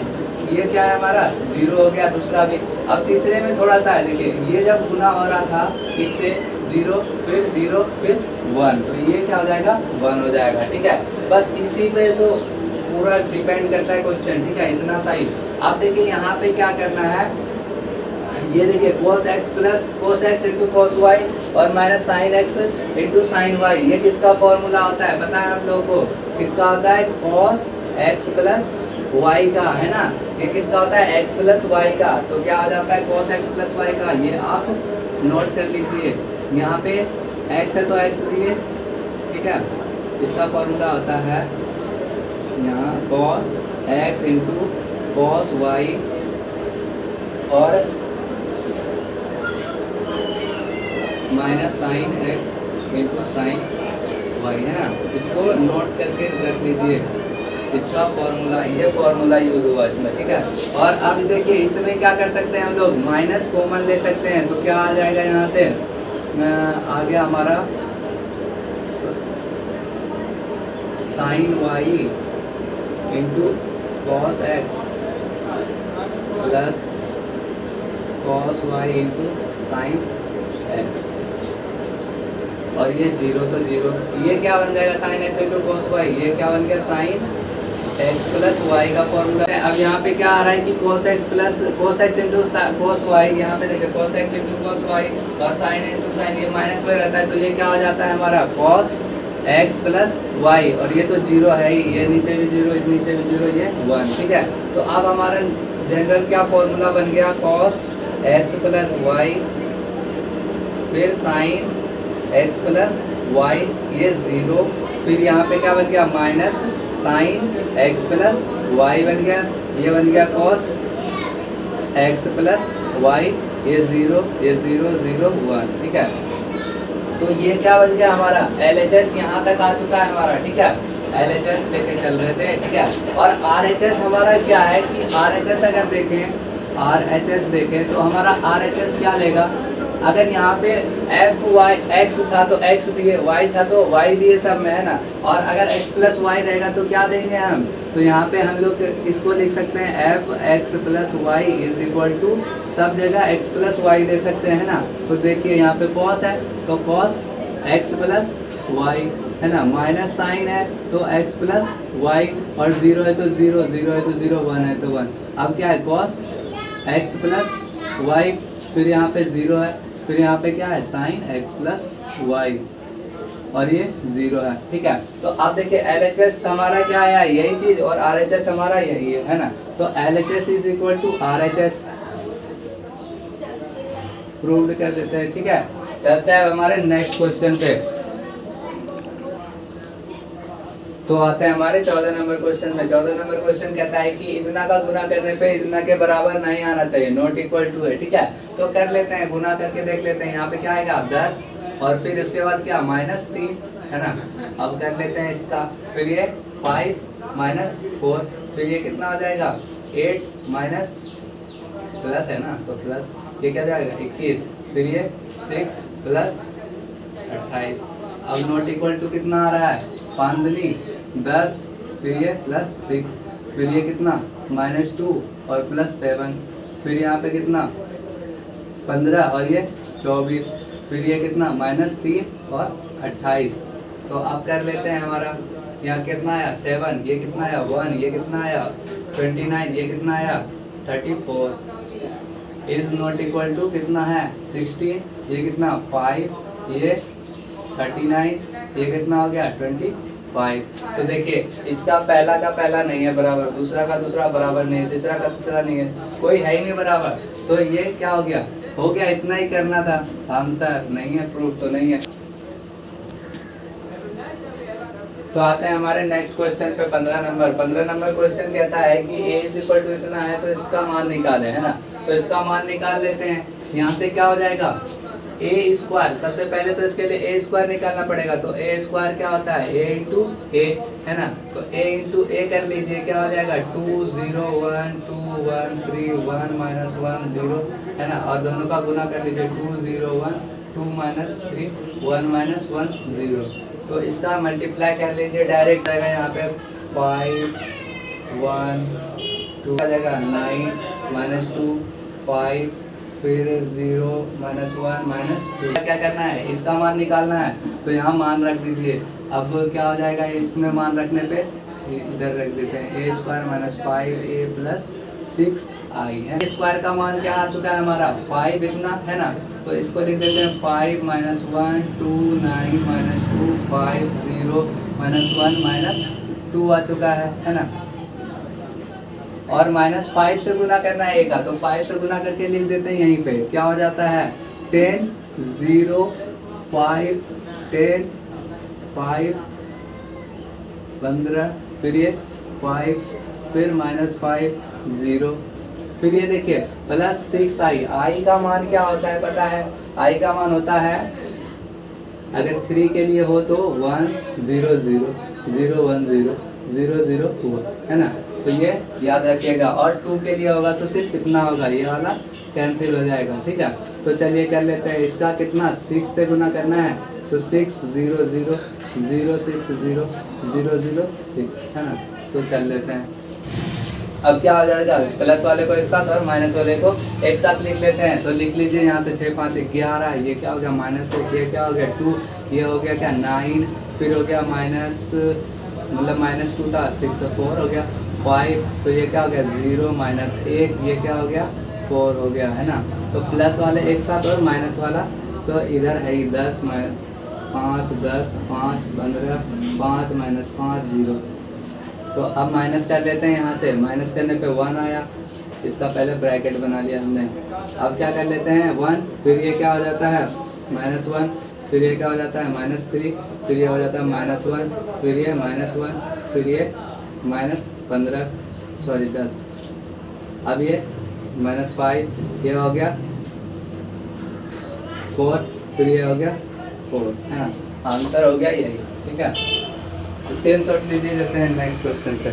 ये क्या है हमारा, जीरो हो गया दूसरा भी। अब तीसरे में थोड़ा सा है, देखिए ये जब गुना हो रहा था इससे जीरो, फिर 1, तो ये क्या हो जाएगा, 1 हो जाएगा, ठीक है। बस इसी पे तो पूरा डिपेंड करता है क्वेश्चन, ठीक है, इतना सही। अब देखिए यहाँ पे क्या करना है, ये देखिए cos x into cos y और minus sine x into sine y, ये किसका फॉर्मूला होता है पता है आप लोगों को, किसका होता है, cos x प्लस y का, है ना, ये किसका होता है, x प्लस y का। तो क्या आ जाता है, cos x प्लस y का, ये आप नोट कर लीजिए। यहाँ पे x है तो x दिए, ठीक है, इसका फॉर्मूला होता है यहाँ cos x into cos y और minus sine x into sine y, है ना, इसको नोट करके रख लीजिए, इसका फॉर्मूला, ये फॉर्मूला यूज हुआ इसमें, ठीक है। और अब देखिए इसमें क्या कर सकते हैं हम लोग, माइनस कॉमन ले सकते हैं, तो क्या आ जाएगा यहाँ से, आ गया हमारा sine y into cos x plus cos y into sine x, और ये जीरो तो जीरो, ये क्या बन जाएगा, sine x into cos y, ये क्या बन गया, साइन x प्लस y का फॉर्मूला है। अब यहाँ पे क्या आ रहा है कि cos x into cos y, यहाँ पे देखिए cos x into cos y और साइन इंटू साइन, ये माइनस में रहता है, तो ये क्या हो जाता है हमारा, cos x प्लस y, और ये तो जीरो है ही, ये नीचे भी जीरो, नीचे भी जीरो, ये 1, ठीक है। तो अब हमारा जनरल क्या फॉर्मूला बन गया, cos x प्लस y फिर साइन x प्लस y, ये 0, फिर यहाँ पे क्या बन गया, minus sine x plus y बन गया, ये बन गया cos x प्लस y, ये 0, ये 0, 0, 1, ठीक है। तो ये क्या बन गया हमारा, LHS यहाँ तक आ चुका है हमारा, ठीक है, LHS लेके चल रहे थे, ठीक है। और RHS हमारा क्या है कि RHS अगर देखें, RHS देखें तो हमारा RHS क्या लेगा, अगर यहाँ पे x था तो x दिए, y था तो y दिए, सब में, है ना, और अगर x प्लस y रहेगा तो क्या देंगे हम, तो यहाँ पे हम लोग इसको लिख सकते हैं f(x plus y) is equal to, सब जगह x प्लस y दे सकते हैं ना। तो देखिए यहाँ पे cos है तो cos x प्लस y, है ना, माइनस साइन है तो x प्लस y, और 0 है तो 0, 0 है तो 0, 1 है तो 1। अब क्या है, cos एक्स प्लस वाई, फिर यहाँ पे 0 है, फिर यहाँ पे क्या है साइन एक्स प्लस वाई, और ये 0 है। ठीक है, तो आप देखिए LHS हमारा क्या है, यही चीज, और RHS हमारा यही है ना। तो LHS is equal to RHS proved कर देते हैं। ठीक है, चलते हैं हमारे नेक्स्ट क्वेश्चन पे। तो आते हैं हमारे 14 नंबर क्वेश्चन में। 14 नंबर क्वेश्चन कहता है कि इतना का गुना करने पे इतना के बराबर नहीं आना चाहिए, नॉट इक्वल टू है। ठीक है, तो कर लेते हैं, गुना करके देख लेते हैं। यहाँ पे क्या आएगा 10, और फिर उसके बाद क्या -3 है ना। अब कर लेते हैं इसका, फिर ये 5 -4, फिर ये कितना हो जाएगा 8 माइनस प्लस है ना, तो प्लस ये क्या जाएगा 21, फिर ये 6 प्लस 28। अब नॉट इक्वल टू कितना आ रहा है 5 दूनी 10, फिर ये +6, फिर ये कितना -2 और +7, फिर यहाँ पे कितना 15 और ये 24, फिर ये कितना -3 और 28। तो अब कर लेते हैं हमारा, यहाँ कितना आया 7, ये कितना आया 1, ये कितना आया 29, ये कितना आया 34, इज नॉट इक्वल टू कितना है 16, ये कितना 5, ये 39, ये कितना हो गया 25। तो देखिए इसका पहला का पहला नहीं है बराबर, दूसरा का दूसरा बराबर नहीं है, तीसरा का तीसरा नहीं है, कोई है ही नहीं बराबर। तो ये क्या हो गया, इतना ही करना था, आंसर नहीं है, प्रूफ तो नहीं है। तो आते हैं हमारे नेक्स्ट क्वेश्चन पे 15 नंबर। 15 नंबर क्वेश्चन कहता है कि a इज इक्वल टू इतना है, तो इसका मान निकाले, है ना। तो इसका मान निकाल लेते हैं। यहाँ से क्या हो जाएगा a स्क्वायर, सबसे पहले तो इसके लिए a स्क्वायर निकालना पड़ेगा। तो a स्क्वायर क्या होता है a इंटू a, है ना। तो a इंटू a कर लीजिए, क्या हो जाएगा 2 0 1 2 1 3 1 -1 0, है ना। और दोनों का गुना कर लीजिए, 2 0 1 2 -3 1 -1 0। तो इसका मल्टीप्लाई कर लीजिए, डायरेक्ट आएगा यहाँ पे 5 1 2 आ जाएगा 9 -2 5, फिर 0 -1 -2। क्या करना है, इसका मान निकालना है, तो यहाँ मान रख दीजिए। अब क्या हो जाएगा, इसमें मान रखने पे इधर रख देते हैं a स्क्वायर -5a + 6i है। स्क्वायर का मान क्या आ चुका है हमारा 5 इतना, है ना। तो इसको लिख देते हैं 5 -1 2 9 -2 5 0 -1 -2 आ चुका है ना। और -5 से गुना करना है a का, तो 5 से गुना करके लिख देते हैं यहीं पे, क्या हो जाता है 10 0 5 10 5 15, फिर ये 5, फिर -5 0, फिर ये देखिए +6i। i का मान क्या होता है पता है, i का मान होता है, अगर 3 के लिए हो तो 1 0 0 0 1 0 0 0 1, है ना। तो ये याद रखिएगा। और 2 के लिए होगा तो सिर्फ कितना होगा, ये वाला कैंसिल हो जाएगा। ठीक है, तो चलिए कर लेते हैं। इसका कितना 6 से गुना करना है, तो 6 0 0 0 6 0 0 0 6, है ना। तो चल लेते हैं। अब क्या हो जाएगा, प्लस वाले को एक साथ और माइनस वाले को एक साथ लिख लेते हैं। तो लिख लीजिए यहाँ से 6 5 11, ये क्या हो गया -1, ये क्या हो गया 2, ये हो गया क्या 9, फिर हो गया -2 था 6 4 हो गया 5, तो ये क्या हो गया 0 -1, ये क्या हो गया 4 हो गया, है ना। तो प्लस वाले एक साथ और माइनस वाला तो इधर है ही 10 5 10 5 15 5 -5 0। तो अब माइनस कर लेते हैं, यहाँ से माइनस करने पे 1 आया, इसका पहले ब्रैकेट बना लिया हमने। अब क्या कर लेते हैं 1, फिर ये क्या हो जाता है -1, फिर ये क्या हो जाता है -3, फिर ये हो जाता है -1, फिर ये -1, फिर ये -15 सॉरी 10, अब ये -5, ये हो गया 4, फिर ये हो गया 4, है ना। आंसर हो गया यही। ठीक है, स्क्रीनशॉट लीजिए, जाते हैं नेक्स्ट क्वेश्चन पे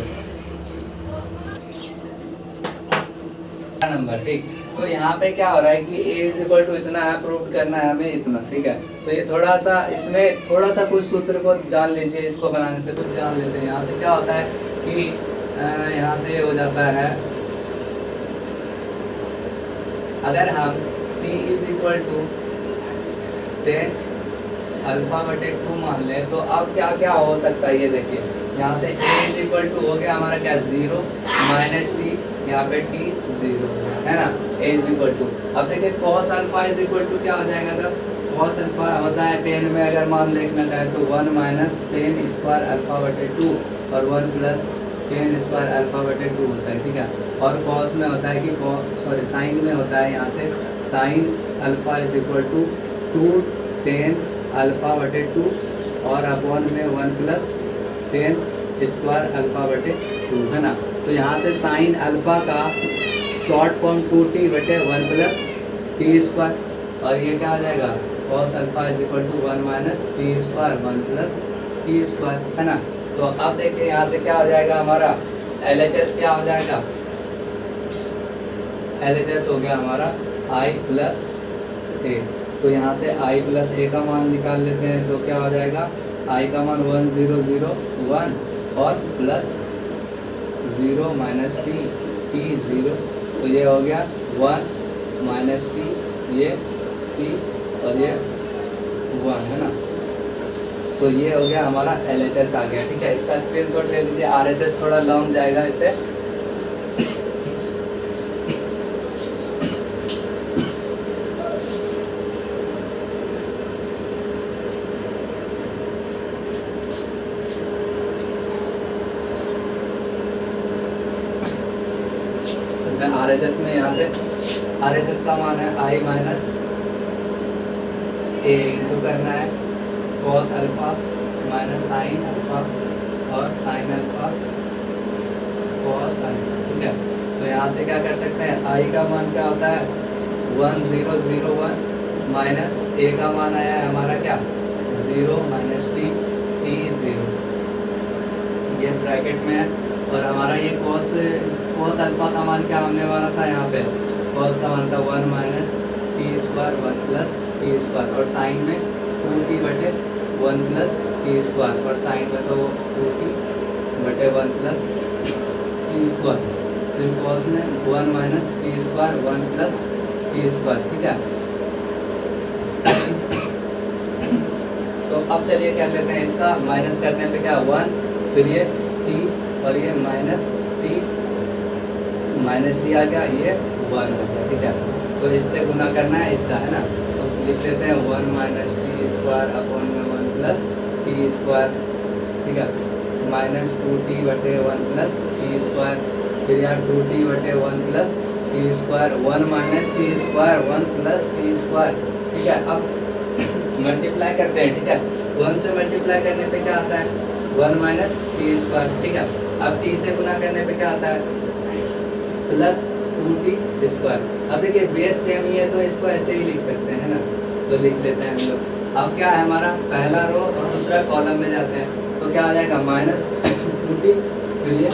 नंबर। ठीक, तो यहाँ पे क्या हो रहा है कि a इक्वल टू इतना है, प्रूव करना है हमें इतना। ठीक है, तो ये थोड़ा सा इसमें थोड़ा सा कुछ सूत्र को जान लीजिए, इसको बनाने से कुछ जान लेते हैं। यहाँ से क्या होता है कि यहाँ से हो जाता है, अगर हम t इक्वल टू 10 α/2 मान ले, तो अब क्या क्या हो सकता है ये देखिए। यहाँ से a इक्वल टू हो गया हमारा क्या 0 -t, यहाँ पे t 0 है ना। a इज इक्वल टू, अब देखिए cos alpha is equal to क्या हो जाएगा, तब cos अल्फा होता है 10 में अगर मान देखना चाहे तो 1 माइनस 10 स्क्वायर अल्फा बटे 2 और 1 प्लस 10 स्क्वायर अल्फा बटे 2 होता है, ठीक है। और cos में होता है कि सॉरी साइन में होता है यहाँ से sine alpha is equal to 2 10 alpha बटे 2 और अपॉन में 1 प्लस 10 स्क्वायर अल्फा बटे 2 है ना। तो यहाँ से साइन अल्फा का शॉर्ट फॉर्म 2t बटे 1 प्लस टी स्क्वायर और ये क्या हो जाएगा cos alpha is equal to 1 minus T square 1 plus T square है ना। तो अब देखिए यहाँ से क्या हो जाएगा हमारा LHS क्या हो जाएगा, LHS हो गया हमारा I प्लस ए। तो यहाँ से I प्लस ए का मान निकाल लेते हैं तो क्या हो जाएगा I का मान 1001 और प्लस 0 माइनस टी टी 0, तो ये हो गया 1 माइनस टी ये टी और ये 1 है ना। तो ये हो गया हमारा LHS आ गया, ठीक है। इसका स्क्रीनशॉट ले लीजिए, RHS थोड़ा लॉन्ग जाएगा इसे। RHS में यहाँ से RHS का मान है I माइनस ए इंटू करना है cos alpha minus sine alpha और साइन अल्फा cos अल्फा, ठीक है। तो यहाँ से क्या कर सकते हैं I का मान क्या होता है 1001 माइनस ए का मान आया है हमारा क्या 0 माइनस टी टी 0, ये ब्रैकेट में है। और हमारा ये cos अल्फा का मान क्या होने वाला था, यहाँ पे cos का मान था 1 minus T square 1 plus T square और साइन में 2t बटे 1 प्लस टी स्क्वायर और साइन में तो 2t बटे 1 प्लस टी स्क्वायर, फिर cos में 1 minus T square 1 plus T square, ठीक है। तो अब चलिए कर लेते हैं इसका माइनस करने पे क्या 1 फिर ये t और ये माइनस टी आ गया, ये 1 हो गया, ठीक है। तो इससे गुना करना है इसका है ना, तो लिख लेते हैं 1 माइनस टी स्क्वायर अपॉन में 1 प्लस टी स्क्वायर, ठीक है, माइनस 2t बटे 1 प्लस टी स्क्वायर, फिर यार 2t बटे 1 plus T square 1 minus T square 1 plus T square, ठीक है। अब मल्टीप्लाई करते हैं, ठीक है। 1 से मल्टीप्लाई करने पे क्या आता है 1 माइनस टी स्क्वायर, ठीक है। अब t से गुना करने पे क्या आता है प्लस 2t स्क्वायर। अब देखिए बेस सेम ही है तो इसको ऐसे ही लिख सकते हैं ना, तो लिख लेते हैं हम लोग। अब क्या है हमारा पहला रो और दूसरा कॉलम में जाते हैं तो क्या आ जाएगा माइनस 2t फिर ये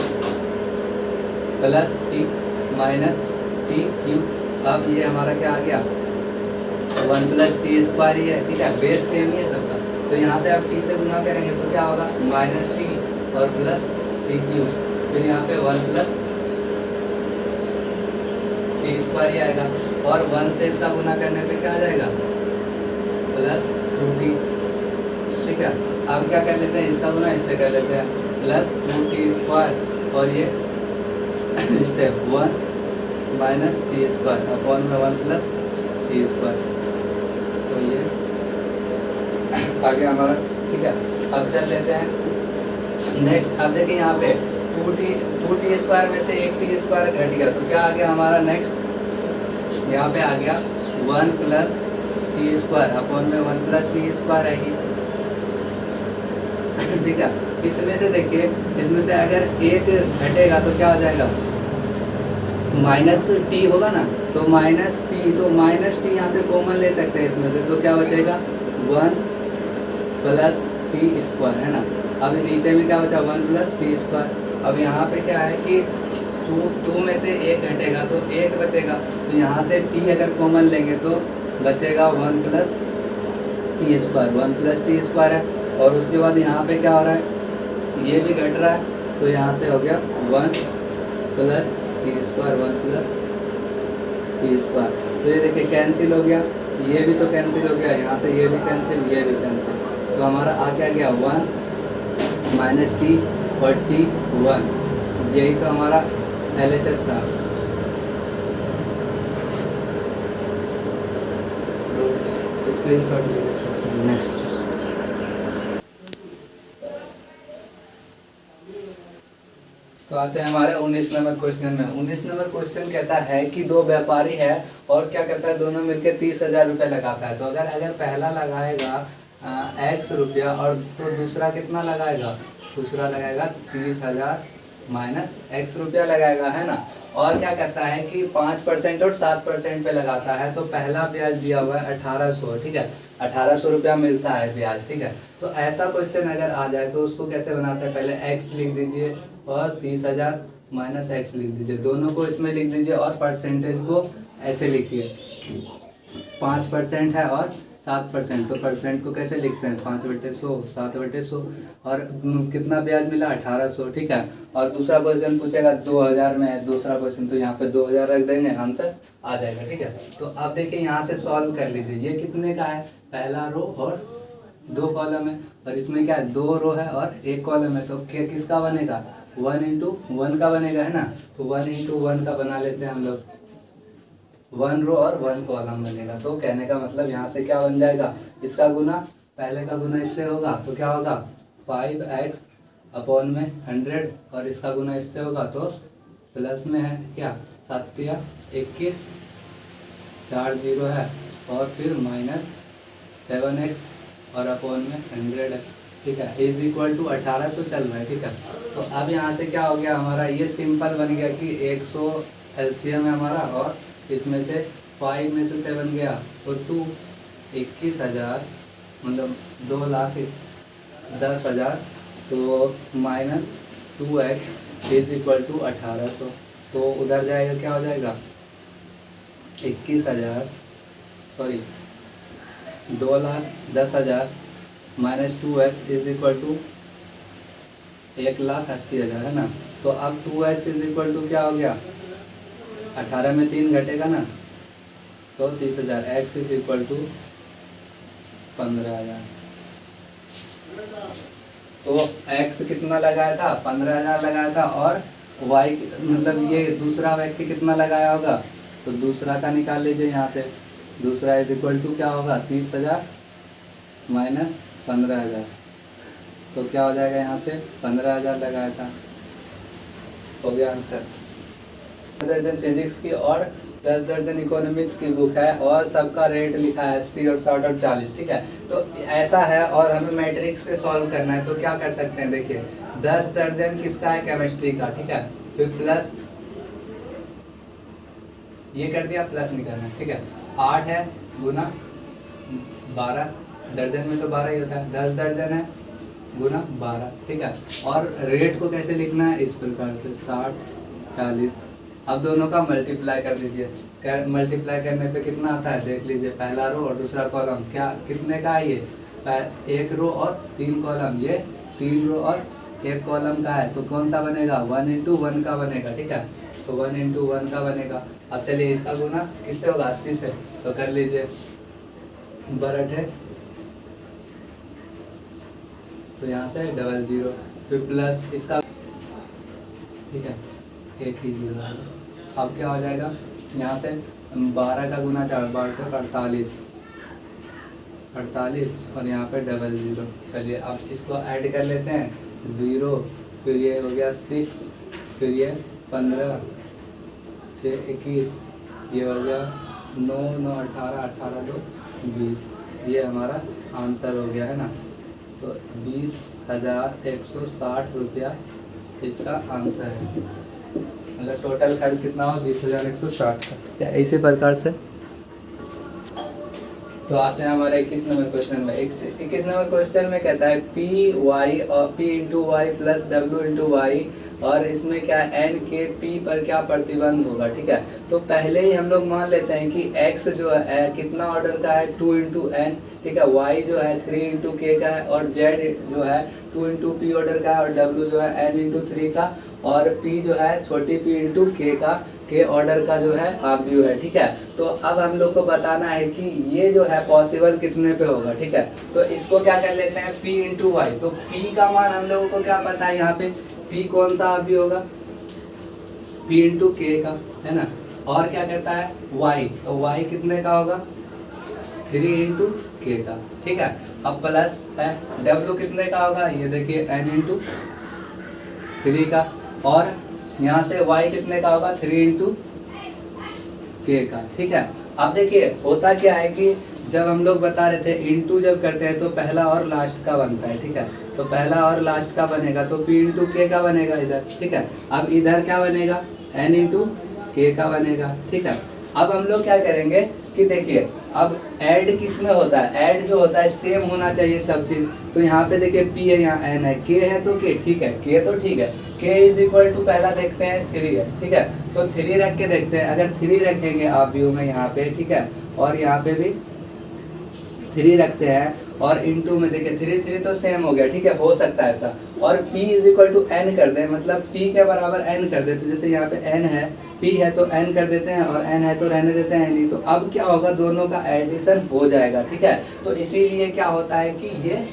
plus t minus T cube. अब ये हमारा क्या आ गया 1 प्लस टी स्क्वायर ही है, ठीक है, बेस सेम ही है सबका। तो यहाँ से आप t से गुना करेंगे तो क्या होगा माइनस टी और प्लस टी क्यूब, फिर यहाँ पे 1 प्लस टी स्क्वायर ही आएगा और 1 से इसका गुना करने पे क्या आ जाएगा प्लस 2t, ठीक है। अब क्या कर लेते हैं इसका गुना इससे कर लेते हैं प्लस 2t स्क्वायर और ये इससे 1 माइनस टी स्क्वायर अपॉन में 1 प्लस टी स्क्वायर, तो ये आगे हमारा, ठीक है। अब चल लेते हैं नेक्स्ट। अब देखिए यहाँ पे 2t स्क्वायर में से एक टी स्क्वायर घट गया तो क्या आ गया हमारा नेक्स्ट, यहाँ पे आ गया 1 प्लस टी स्क्वायर अपॉन में 1 प्लस टी स्क्वायर आएगी, ठीक है। इसमें से देखिए इसमें से अगर एक घटेगा तो क्या हो जाएगा माइनस टी होगा ना, तो माइनस टी, तो माइनस टी यहाँ से कॉमन ले सकते हैं इसमें से, तो क्या बचेगा 1 प्लस टी स्क्वायर है ना। अब नीचे में क्या बचा 1 प्लस टी स्क्वायर। अब यहाँ पे क्या है कि 2 में से एक घटेगा तो एक बचेगा, तो यहाँ से t अगर कॉमन लेंगे तो बचेगा 1 plus T square, 1 plus T square है। और उसके बाद यहाँ पे क्या हो रहा है ये भी घट रहा है तो यहाँ से हो गया 1 plus T square 1 plus T square. तो ये देखिए कैंसिल हो गया, ये भी तो कैंसिल हो गया, यहाँ से ये भी कैंसिल ये भी कैंसिल, तो हमारा आ क्या गया 1 माइनस टी और t 1, यही तो हमारा LHS था। स्क्रीनशॉट लीजिए। नेक्स्ट तो आते हैं हमारे 19 नंबर क्वेश्चन में। 19 नंबर क्वेश्चन कहता है कि दो व्यापारी है और क्या करता है, दोनों मिलकर 30,000 रुपये लगाता है। तो अगर पहला लगाएगा x रुपया और तो दूसरा कितना लगाएगा, दूसरा लगाएगा 30,000 माइनस x रुपया लगाएगा, है ना। और क्या करता है कि 5% और 7% पे लगाता है। तो पहला ब्याज दिया हुआ है 1800, ठीक है, 1800 रुपया मिलता है ब्याज, ठीक है। तो ऐसा क्वेश्चन अगर आ जाए तो उसको कैसे बनाते हैं, पहले x लिख दीजिए और 30,000 माइनस x लिख दीजिए, दोनों को इसमें लिख दीजिए और परसेंटेज को ऐसे लिखिए। 5% है और 7%, तो परसेंट को कैसे लिखते हैं, 5/100, 7/100। और कितना ब्याज मिला, 1800, ठीक है। और दूसरा क्वेश्चन पूछेगा 2000 में है दूसरा क्वेश्चन, तो यहाँ पे 2000 रख देंगे, आंसर आ जाएगा, ठीक है। तो अब देखिए यहाँ से सॉल्व कर लीजिए। ये कितने का है, पहला रो और 2 कॉलम है, और इसमें क्या है, 2 रो है और 1 कॉलम है। तो किसका बनेगा, 1 into 1 का बनेगा, है ना। तो 1 into 1 का बना लेते हैं हम लोग, 1 रो और 1 कॉलम बनेगा। तो कहने का मतलब यहाँ से क्या बन जाएगा, इसका गुना, पहले का गुना इससे होगा तो क्या होगा 5x अपॉन में 100, और इसका गुना इससे होगा तो प्लस में है क्या 7 या 21, 4 0 है, और फिर माइनस 7x और अपॉन में 100 है, ठीक है, इज इक्वल टू 1800 चल रहा है, ठीक है। तो अब यहाँ से क्या हो गया हमारा, ये सिंपल बन गया कि 100 एलसीएम है हमारा, और इसमें से 5 में से 7 गया तो 2, 21,000 मतलब 2,10,000, तो minus 2x is equal to 1800। तो उधर जाएगा, क्या हो जाएगा 21,000 sorry 2,10,000 minus 2x is equal to 1,80,000, है ना। तो अब 2x इज इक्वल टू क्या हो गया, 18 में 3 घटेगा ना, तो 30,000, x इज इक्वल टू 15,000। तो x कितना लगाया था, 15,000 लगाया था, और y मतलब ये दूसरा व्यक्ति कितना लगाया होगा, तो दूसरा का निकाल लीजिए यहाँ से। दूसरा इज इक्वल टू क्या होगा 30,000 माइनस 15,000, तो क्या हो जाएगा यहाँ से 15,000 लगाया था, हो गया आंसर। दर्जन फिजिक्स की और 10 दर्जन इकोनॉमिक्स की बुक है, और सबका रेट लिखा है 80 और 60 और 40, ठीक है। तो ऐसा है, और हमें मैट्रिक्स से सॉल्व करना है। तो क्या कर सकते हैं, देखिए 10 दर्जन किसका है, केमिस्ट्री का, ठीक है, फिर प्लस ये कर दिया, प्लस नहीं करना, ठीक है। 8 है गुना 12, दर्जन में तो 12 ही होता है, 10 दर्जन है गुना 12, ठीक है। और रेट को कैसे लिखना है, इस प्रकार से 60 40। अब दोनों का मल्टीप्लाई कर दीजिए। मल्टीप्लाई करने पे कितना आता है देख लीजिए, पहला रो और दूसरा कॉलम क्या कितने का है, ये 1 रो और 3 कॉलम, ये 3 रो और 1 कॉलम का है। तो कौन सा बनेगा, 1 into 1 का बनेगा, ठीक है। तो 1 into 1 का बनेगा। अब चलिए इसका गुना किससे होगा, 80 से, तो कर लीजिए, बरट है तो यहाँ से 00, फिर प्लस इसका, ठीक है, 1 ही 0। अब क्या हो जाएगा, यहाँ से 12 का गुना 4, 12 से 48 और यहाँ पे 00। चलिए अब इसको ऐड कर लेते हैं, 0 फिर ये हो गया 6, फिर ये 15, 6 21, ये हो गया 9 9 18 18 2 20। ये हमारा आंसर हो गया, है ना। तो 20,160 रुपया इसका आंसर है। मतलब टोटल खर्च कितना हुआ, 20,160 का। या इसी प्रकार से तो आते हैं हमारे 21 नंबर क्वेश्चन में। 21 नंबर क्वेश्चन में कहता है पी वाई और P into Y plus W into Y, और इसमें क्या एन के पी पर क्या प्रतिबंध होगा, ठीक है। तो पहले ही हम लोग मान लेते हैं कि एक्स जो है कितना ऑर्डर का है, 2 इंटू एन, ठीक है। वाई जो है 3 इंटू के का है, और जेड जो है 2 इंटू पी ऑर्डर का है, और डब्ल्यू जो है एन इंटू 3 का, और पी जो है छोटी पी इंटू के का, के ऑर्डर का जो है आव्यूह है, ठीक है। तो अब हम लोग को बताना है कि ये जो है पॉसिबल कितने पे होगा, ठीक है। तो इसको क्या कर लेते हैं, पी इंटू वाई। तो पी का मान हम लोगों को क्या पता है, यहाँ पे पी कौन सा आव्यूह होगा, पी इंटू के का, है ना। और क्या कहता है वाई, तो वाई कितने का होगा, 3 इंटू के का, ठीक है। अब प्लस है W कितने का होगा, ये देखिए n इंटू 3 का, और यहाँ से y कितने का होगा 3 इंटू के का, ठीक है। अब देखिए होता क्या है कि जब हम लोग बता रहे थे इंटू जब करते हैं तो पहला और लास्ट का बनता है, ठीक है। तो पहला और लास्ट का बनेगा तो p इंटू के का बनेगा इधर, ठीक है। अब इधर क्या बनेगा n इंटू के का बनेगा, ठीक है। अब हम लोग क्या करेंगे कि देखिए अब ऐड किस में होता है, ऐड जो होता है सेम होना चाहिए सब चीज़। तो यहाँ पे देखिए p है, यहाँ n है, k है तो k, ठीक है, k तो ठीक है। k इज इक्वल टू पहला देखते हैं 3 है, ठीक है। तो 3 रख के देखते हैं, अगर 3 रखेंगे आप व्यू में यहाँ पे, ठीक है, और यहाँ पे भी 3 रखते हैं और इनटू में देखिए 3 3 तो सेम हो गया, ठीक है, हो सकता है ऐसा। और p is equal to n कर दें, मतलब p के बराबर n कर देते, जैसे यहाँ पे n है, p है तो n कर देते हैं, और n है तो रहने देते हैं नहीं। तो अब क्या होगा, दोनों का एडिशन हो जाएगा, ठीक है। तो इसीलिए क्या होता है कि ये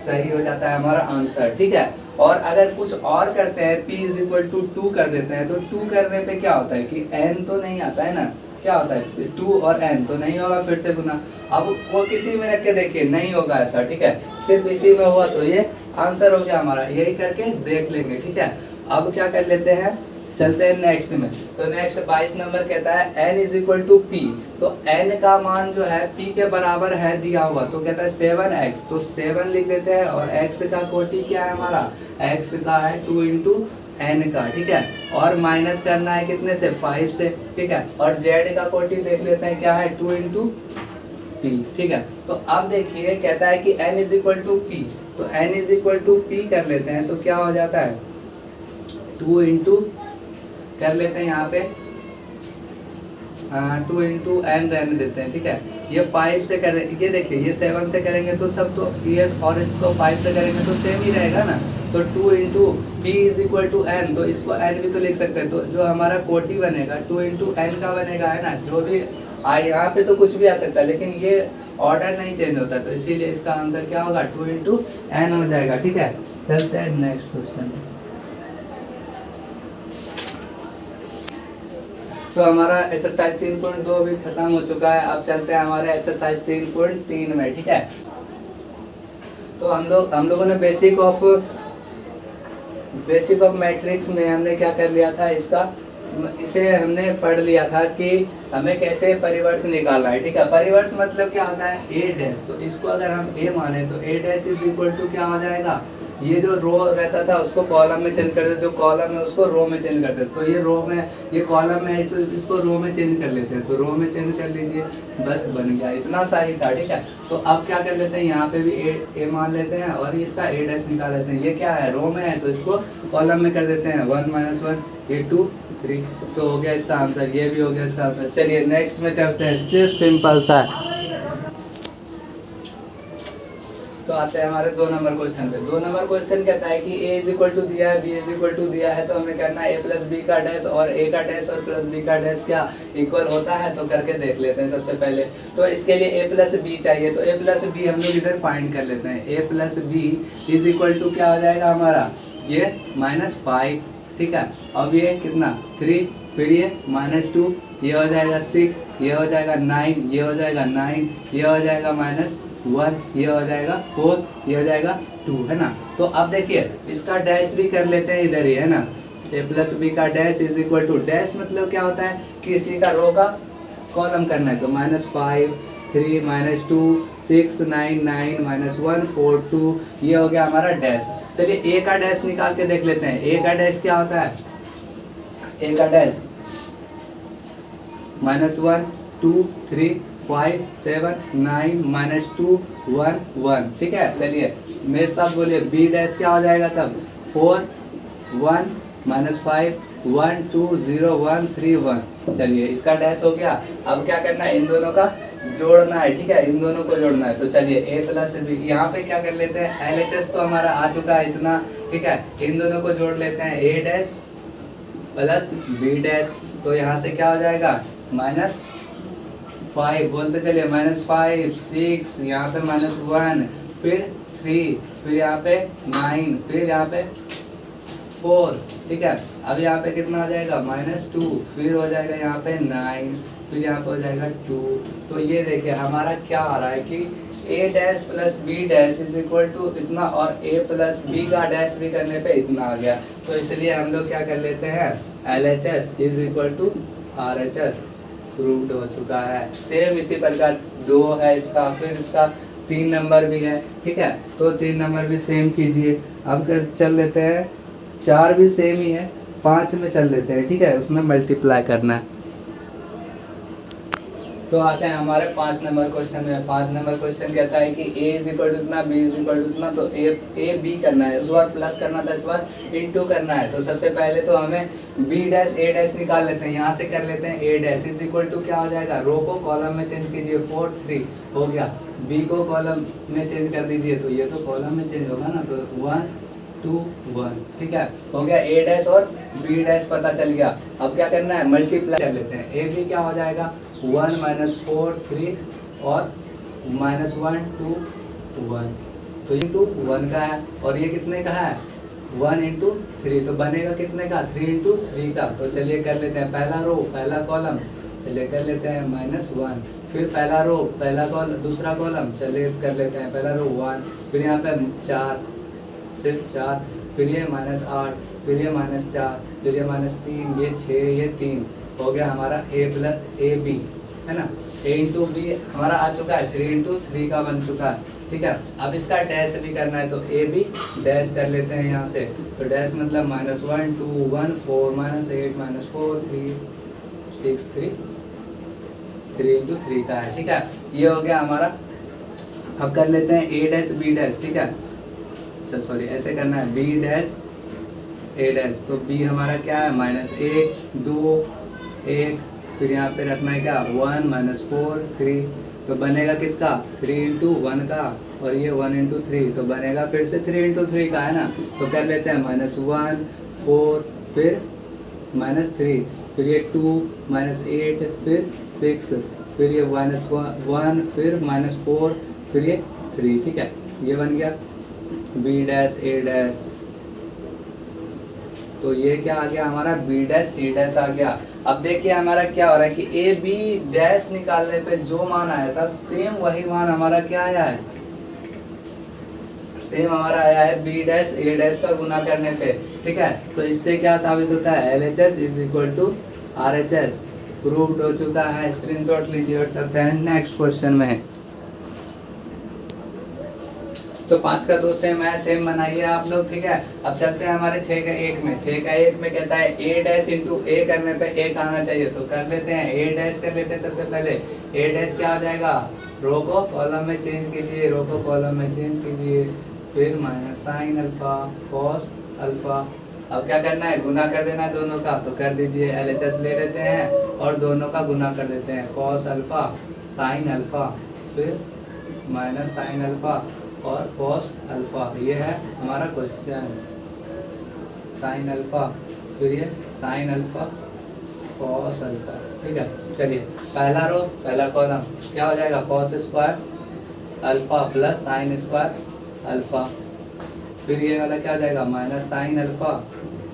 सही हो जाता है हमारा आंसर, ठीक है। और अगर कुछ और करते हैं, p इज इक्वल टू 2 कर देते हैं, तो 2 करने पे क्या होता है कि n तो नहीं आता है ना, क्या होता है 2 और n तो नहीं होगा, फिर से गुना। अब वो किसी में रख के देखिए नहीं होगा ऐसा, ठीक है, सिर्फ इसी में हुआ तो ये आंसर हो गया हमारा। यही करके देख लेंगे, ठीक है। अब क्या कर लेते हैं, चलते हैं नेक्स्ट में। तो नेक्स्ट 22 नंबर कहता है n is equal to P. तो n का मान जो है p के बराबर है दिया हुआ, तो कहता है 7x, तो 7 लिख देते हैं, और x का कोटि क्या है हमारा, x का है 2 इंटू n का, ठीक है। और माइनस करना है कितने से, 5 से, ठीक है। और z का कोटि देख लेते हैं क्या है, 2 इंटू p, ठीक है। तो अब देखिए कहता है कि n is equal to P, तो n is equal to P कर लेते हैं, तो क्या हो जाता है 2 इंटू कर लेते हैं यहाँ पे 2 इंटू एन रहने देते हैं, ठीक है। ये 5 से करें, ये देखिए ये 7 से करेंगे तो सब तो ये, और इसको 5 से करेंगे तो सेम ही रहेगा ना। तो 2 into P is equal to N, तो इसको एन भी तो लिख सकते हैं। तो जो हमारा कोटि बनेगा 2 इंटू एन का बनेगा, है ना। जो भी यहाँ पे तो कुछ भी आ सकता है, लेकिन ये ऑर्डर नहीं चेंज होता, तो इसीलिए इसका आंसर क्या होगा 2 इंटू एन हो जाएगा, ठीक है। चलते हैं नेक्स्ट क्वेश्चन। तो हमारा एक्सरसाइज 3.2 भी खत्म हो चुका है। अब चलते हैं हमारे एक्सरसाइज 3.3 में, ठीक है। तो हम लोगों ने बेसिक ऑफ मैट्रिक्स में हमने क्या कर लिया था, इसे हमने पढ़ लिया था कि हमें कैसे परिवर्त निकालना है, ठीक है। परिवर्त मतलब क्या होता है, ए डैश, तो इसको अगर हम ए माने तो A dash is equal to क्या हो जाएगा, ये जो रो रहता था उसको कॉलम में चेंज कर देते, जो कॉलम है उसको रो में चेंज कर देते। तो ये रो में, ये कॉलम में है, इसको रो में चेंज कर लेते हैं, तो रो में चेंज कर लीजिए, बस बन गया, इतना सा ही था, ठीक है। तो अब क्या कर लेते हैं, यहाँ पे भी ए मान लेते हैं और इसका ए डैश निकाल लेते हैं। ये क्या है, रो में है, तो इसको कॉलम में कर देते हैं, 1 - 1 ये 2 3, तो हो गया इसका आंसर, ये भी हो गया इसका आंसर। चलिए नेक्स्ट में चलते हैं, सिर्फ सिंपल सा है। तो आते हैं हमारे 2 नंबर क्वेश्चन पे। 2 नंबर क्वेश्चन कहता है कि a इज इक्वल टू दिया है, b इज इक्वल टू दिया है, तो हमें करना है a प्लस बी का डैश और a का डैश और प्लस b का डैश क्या इक्वल होता है, तो करके देख लेते हैं सबसे पहले। तो इसके लिए a प्लस बी चाहिए, तो a प्लस बी हम लोग इधर फाइंड कर लेते हैं। a plus B is equal to क्या हो जाएगा हमारा, ये -5, ठीक है। अब ये कितना 3, फिर ये -2, ये हो जाएगा 6, ये हो जाएगा 9, ये हो जाएगा 9, ये हो जाएगा -1, ये हो जाएगा 4, ये हो जाएगा 2, है ना। तो अब देखिए इसका डैश भी कर लेते हैं इधर ही, है ना। a प्लस बी का dash is equal to, dash मतलब क्या होता है, किसी का रो का कॉलम करना है, तो -5 3 -2 6 9 9 -1 4 2, ये हो गया हमारा डैश। चलिए a का डैश निकाल के देख लेते हैं। a का डैश क्या होता है, a का डैश -1 2 3 5 7 9 -2 1 1, ठीक है। चलिए मेरे साथ बोलिए, बी डैश क्या हो जाएगा तब 4 1 -5 1 2 0 1 3 1। चलिए इसका डैश हो गया। अब क्या करना है, इन दोनों का जोड़ना है, ठीक है, इन दोनों को जोड़ना है। तो चलिए a प्लस बी, यहाँ पे क्या कर लेते हैं, LHS तो हमारा आ चुका है इतना, ठीक है। इन दोनों को जोड़ लेते हैं, a dash plus B dash, तो यहाँ से क्या हो जाएगा -5, बोलते चलिए -5 6, यहाँ पे -1, फिर 3, फिर यहाँ पे 9, फिर यहाँ पे 4, ठीक है। अब यहाँ पे कितना आ जाएगा -2, फिर हो जाएगा यहाँ पे 9, फिर यहाँ पे हो जाएगा 2। तो ये देखिए हमारा क्या आ रहा है कि a dash plus b dash is equal to इतना, और a प्लस b का डैश भी करने पे इतना आ गया। तो इसलिए हम लोग क्या कर लेते हैं, LHS is equal to RHS proved हो चुका है। सेम इसी प्रकार 2 है इसका, फिर इसका 3 नंबर भी है, ठीक है। तो 3 नंबर भी सेम कीजिए। अब कर चल लेते हैं, 4 भी सेम ही है, 5 में चल लेते हैं, ठीक है, उसमें मल्टीप्लाई करना है। तो आते हैं हमारे 5 नंबर क्वेश्चन में। 5 नंबर क्वेश्चन कहता है कि a इज इक्वल टू इतना, b इज इक्वल टू इतना, तो a b करना है, उसके बाद प्लस करना था, इस बार इनटू करना है। तो सबसे पहले तो हमें b डैश a डैश निकाल लेते हैं, यहाँ से कर लेते हैं a dash is equal to क्या हो जाएगा, रो को कॉलम में चेंज कीजिए, 4 3 हो गया, b को कॉलम में चेंज कर दीजिए, तो ये तो कॉलम में चेंज होगा ना, तो 1 2 1, ठीक है, हो गया a डैश और b डैश पता चल गया। अब क्या करना है, मल्टीप्लाई कर लेते हैं, a b क्या हो जाएगा 1 माइनस 4 3 और माइनस 1 2 1, तो इंटू 1 का है, और ये कितने का है 1 इंटू 3, तो बनेगा कितने का 3 इंटू 3 का। तो चलिए कर लेते हैं, पहला रो पहला कॉलम, चलिए कर लेते हैं -1, फिर पहला रो पहला कॉलम दूसरा कॉलम, चलिए कर लेते हैं पहला रो 1, फिर यहाँ पे 4 सिर्फ 4, फिर ये -8, फिर ये -4, फिर ये -3, ये 6, ये 3, हो गया हमारा a प्लस ए बी, है ना, a इंटू बी हमारा आ चुका है, 3 इंटू 3 का बन चुका है, ठीक है। अब इसका डैश भी करना है, तो a b डैश कर लेते हैं यहाँ से, तो डैश मतलब -1 2 1 4 -8 -4 3 6 3 इंटू 3 का है, ठीक है, ये हो गया हमारा। अब कर लेते हैं a डैश b डैश, ठीक है, अच्छा सॉरी ऐसे करना है, b डैश a डैश, तो b हमारा क्या है -1 2 1, फिर यहाँ पे रखना है क्या 1 -4 3, तो बनेगा किसका 3 इंटू 1 का, और ये 1 इंटू 3, तो बनेगा फिर से 3 इंटू 3 का, है ना, तो कर लेते हैं -1 4 फिर -3, फिर ये 2 -8 फिर 6, फिर ये -1 फिर -4 फिर ये 3, ठीक है, ये बन गया b डैश a डैश। तो ये क्या आ गया हमारा b डैश a डैश आ गया। अब देखिए हमारा क्या हो रहा है कि a b डैश निकालने पे जो मान आया था सेम वही मान हमारा क्या आया है, सेम हमारा आया है b डैश a डैश का गुना करने पे, ठीक है। तो इससे क्या साबित होता है, LHS is equal to RHS proved हो चुका है। स्क्रीनशॉट लीजिए और चलते हैं नेक्स्ट क्वेश्चन में। तो 5 का 2 सेम है, सेम बनाइए आप लोग, ठीक है। अब चलते हैं हमारे 6 का 1 में। 6 का 1 में कहता है a डैश इंटू a करने पे 1 आना चाहिए, तो कर लेते हैं a डैश कर लेते हैं। सबसे पहले a डैश क्या आ जाएगा, रो को कॉलम में चेंज कीजिए, रो को कॉलम में चेंज कीजिए, फिर minus sine alpha cos alpha. अब क्या करना है, गुना कर देना है दोनों का, तो कर दीजिए, LHS ले लेते हैं और दोनों का गुना कर देते हैं, कॉस अल्फा साइन अल्फा फिर माइनस साइन अल्फा और कॉस अल्फा। ये है हमारा क्वेश्चन, साइन अल्फा फिर ये साइन अल्फा कॉस अल्फा, ठीक है। चलिए पहला रो पहला कॉलम क्या हो जाएगा, cos square alpha plus sine square alpha, फिर ये वाला क्या हो जाएगा, minus sine alpha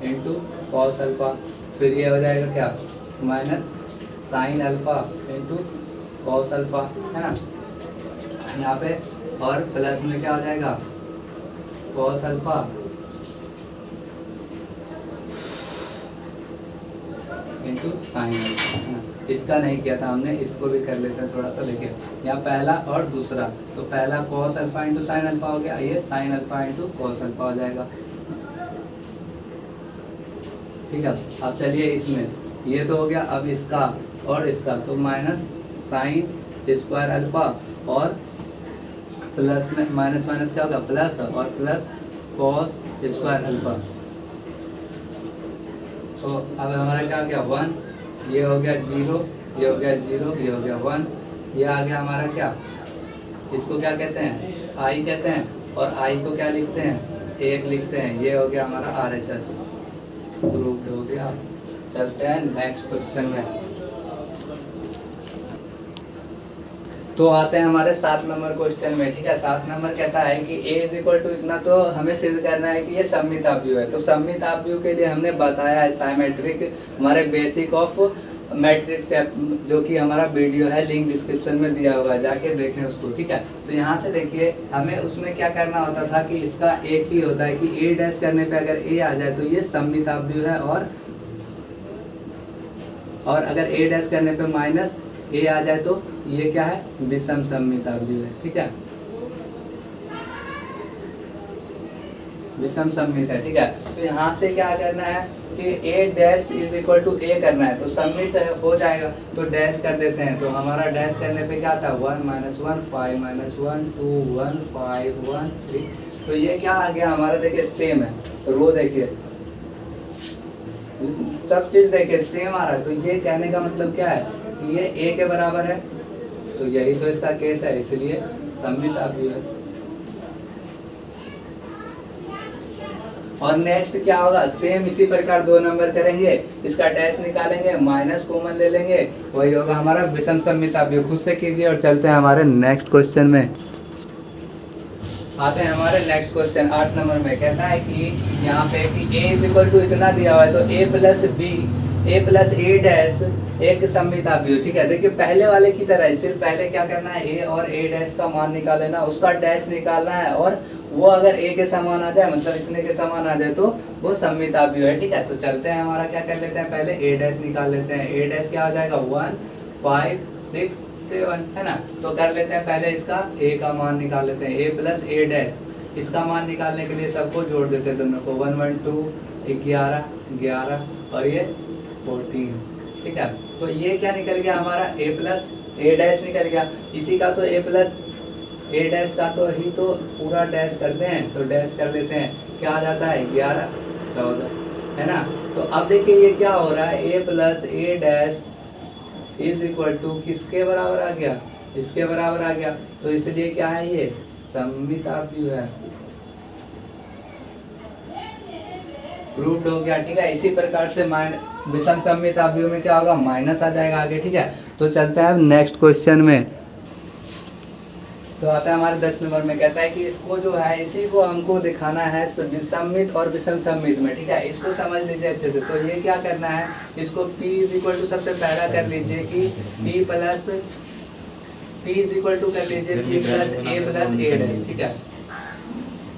into cos alpha, फिर ये हो जाएगा क्या, minus sine alpha into cos alpha, है ना, यहाँ पे, और प्लस में क्या हो जाएगा, cos alpha into sine alpha, है ना। इसका नहीं किया था हमने, इसको भी कर लेते हैं थोड़ा सा। देखिए यहाँ पहला और दूसरा, तो पहला cos alpha into sine alpha हो गया, ये sine alpha into cos alpha हो जाएगा, ठीक है। अब चलिए इसमें ये तो हो गया, अब इसका और इसका, तो माइनस साइन स्क्वायर अल्फा और प्लस में माइनस माइनस क्या होगा, प्लस, और प्लस कॉस स्क्वायर अल्फा। तो अब हमारा क्या हो गया 1, ये हो गया 0, ये हो गया 0, ये हो गया 1, ये आ गया हमारा क्या, इसको क्या कहते हैं, i कहते हैं, और i को क्या लिखते हैं, 1 लिखते हैं। ये हो गया हमारा RHS प्रूव्ड हो गया। चलते हैं नेक्स्ट क्वेश्चन में। तो आते हैं हमारे 7 नंबर क्वेश्चन में, ठीक है। 7 नंबर कहता है कि a इज इक्वल टू इतना, तो हमें सिद्ध करना है कि ये सममित अपव्यय है। तो सममित अपव्यय के लिए हमने बताया है साइमेट्रिक, हमारे बेसिक ऑफ मैट्रिक्स जो कि हमारा वीडियो है, लिंक डिस्क्रिप्शन में दिया हुआ है, जाके देखें उसको, ठीक है। तो यहाँ से देखिए हमें उसमें क्या करना होता था कि इसका एक ही होता है कि ए डैश करने पे अगर ए आ जाए तो ये सममिताभ्युय है, और अगर ए डैश करने पे माइनस ए आ जाए तो ये क्या है, विषम सममिताभ्युय है, ठीक है, विषम सममित है, ठीक है। तो यहाँ से क्या करना है कि ए डैश इज इक्वल टू ए करना है, तो सममित हो जाएगा तो डैश कर देते हैं। तो हमारा डैश करने पे क्या था, 1 - 1 5 - 1 2 1 5 1 3, तो ये क्या आ गया हमारा, देखिए सेम है, तो रो देखिए सब चीज देखिए सेम आ रहा है। तो ये कहने का मतलब क्या है कि ये ए के बराबर है, तो यही तो इसका केस है, इसलिए सममिताभ्युय है। और नेक्स्ट क्या होगा, सेम इसी प्रकार 2 नंबर करेंगे, इसका डैश निकालेंगे, माइनस कॉमन ले लेंगे, वही होगा हमारा विषम सममिताभ्युय। खुद से कीजिए और चलते हैं हमारे नेक्स्ट क्वेश्चन में। आते हैं हमारे नेक्स्ट क्वेश्चन 8 नंबर में। कहता है कि यहाँ पे कि a इज इक्वल टू इतना दिया हुआ है, तो a प्लस ए डैश एक सममिताभ्युय, ठीक है। देखिए पहले वाले की तरह सिर्फ पहले क्या करना है, a और a डैश का मान निकाल लेना, उसका डैश निकालना है, और वो अगर a के समान आ जाए, मतलब इतने के समान आ जाए, तो वो सममिताभ्युय है, ठीक है। तो चलते हैं हमारा क्या कर लेते हैं, पहले a डैश निकाल लेते हैं। a डैश क्या आ जाएगा, 1 5 6 7 है ना। तो कर लेते हैं पहले इसका a का मान निकाल लेते हैं, a प्लस ए डैश, इसका मान निकालने के लिए सबको जोड़ देते हैं दोनों को, 1 1 2 11 11 और ये 14, ठीक है। तो ये क्या निकल गया हमारा, a प्लस ए डैश निकल गया। इसी का तो a प्लस ए डैश का तो ही तो पूरा डैश करते हैं, तो डैश कर लेते हैं, क्या आ जाता है 11 14, है ना। तो अब देखिए ये क्या हो रहा है, a plus A dash is equal to किसके बराबर आ गया, इसके बराबर आ गया, तो इसलिए क्या है, ये सममिताभ्युय है, प्रूव्ड हो गया, ठीक है। इसी प्रकार से विषम सममिताभ्युय में क्या होगा, माइनस आ जाएगा आगे, ठीक है। तो चलते हैं नेक्स्ट क्वेश्चन में। तो आता है हमारे 10 नंबर में। कहता है कि इसको जो है, इसी को हमको दिखाना है सममित और विषम सममित में, ठीक है। इसको समझ लीजिए अच्छे से। तो ये क्या करना है, इसको p इज इक्वल टू सबसे पहला कर लीजिए कि p इज इक्वल टू कर लीजिए p प्लस ए डैश, ठीक है।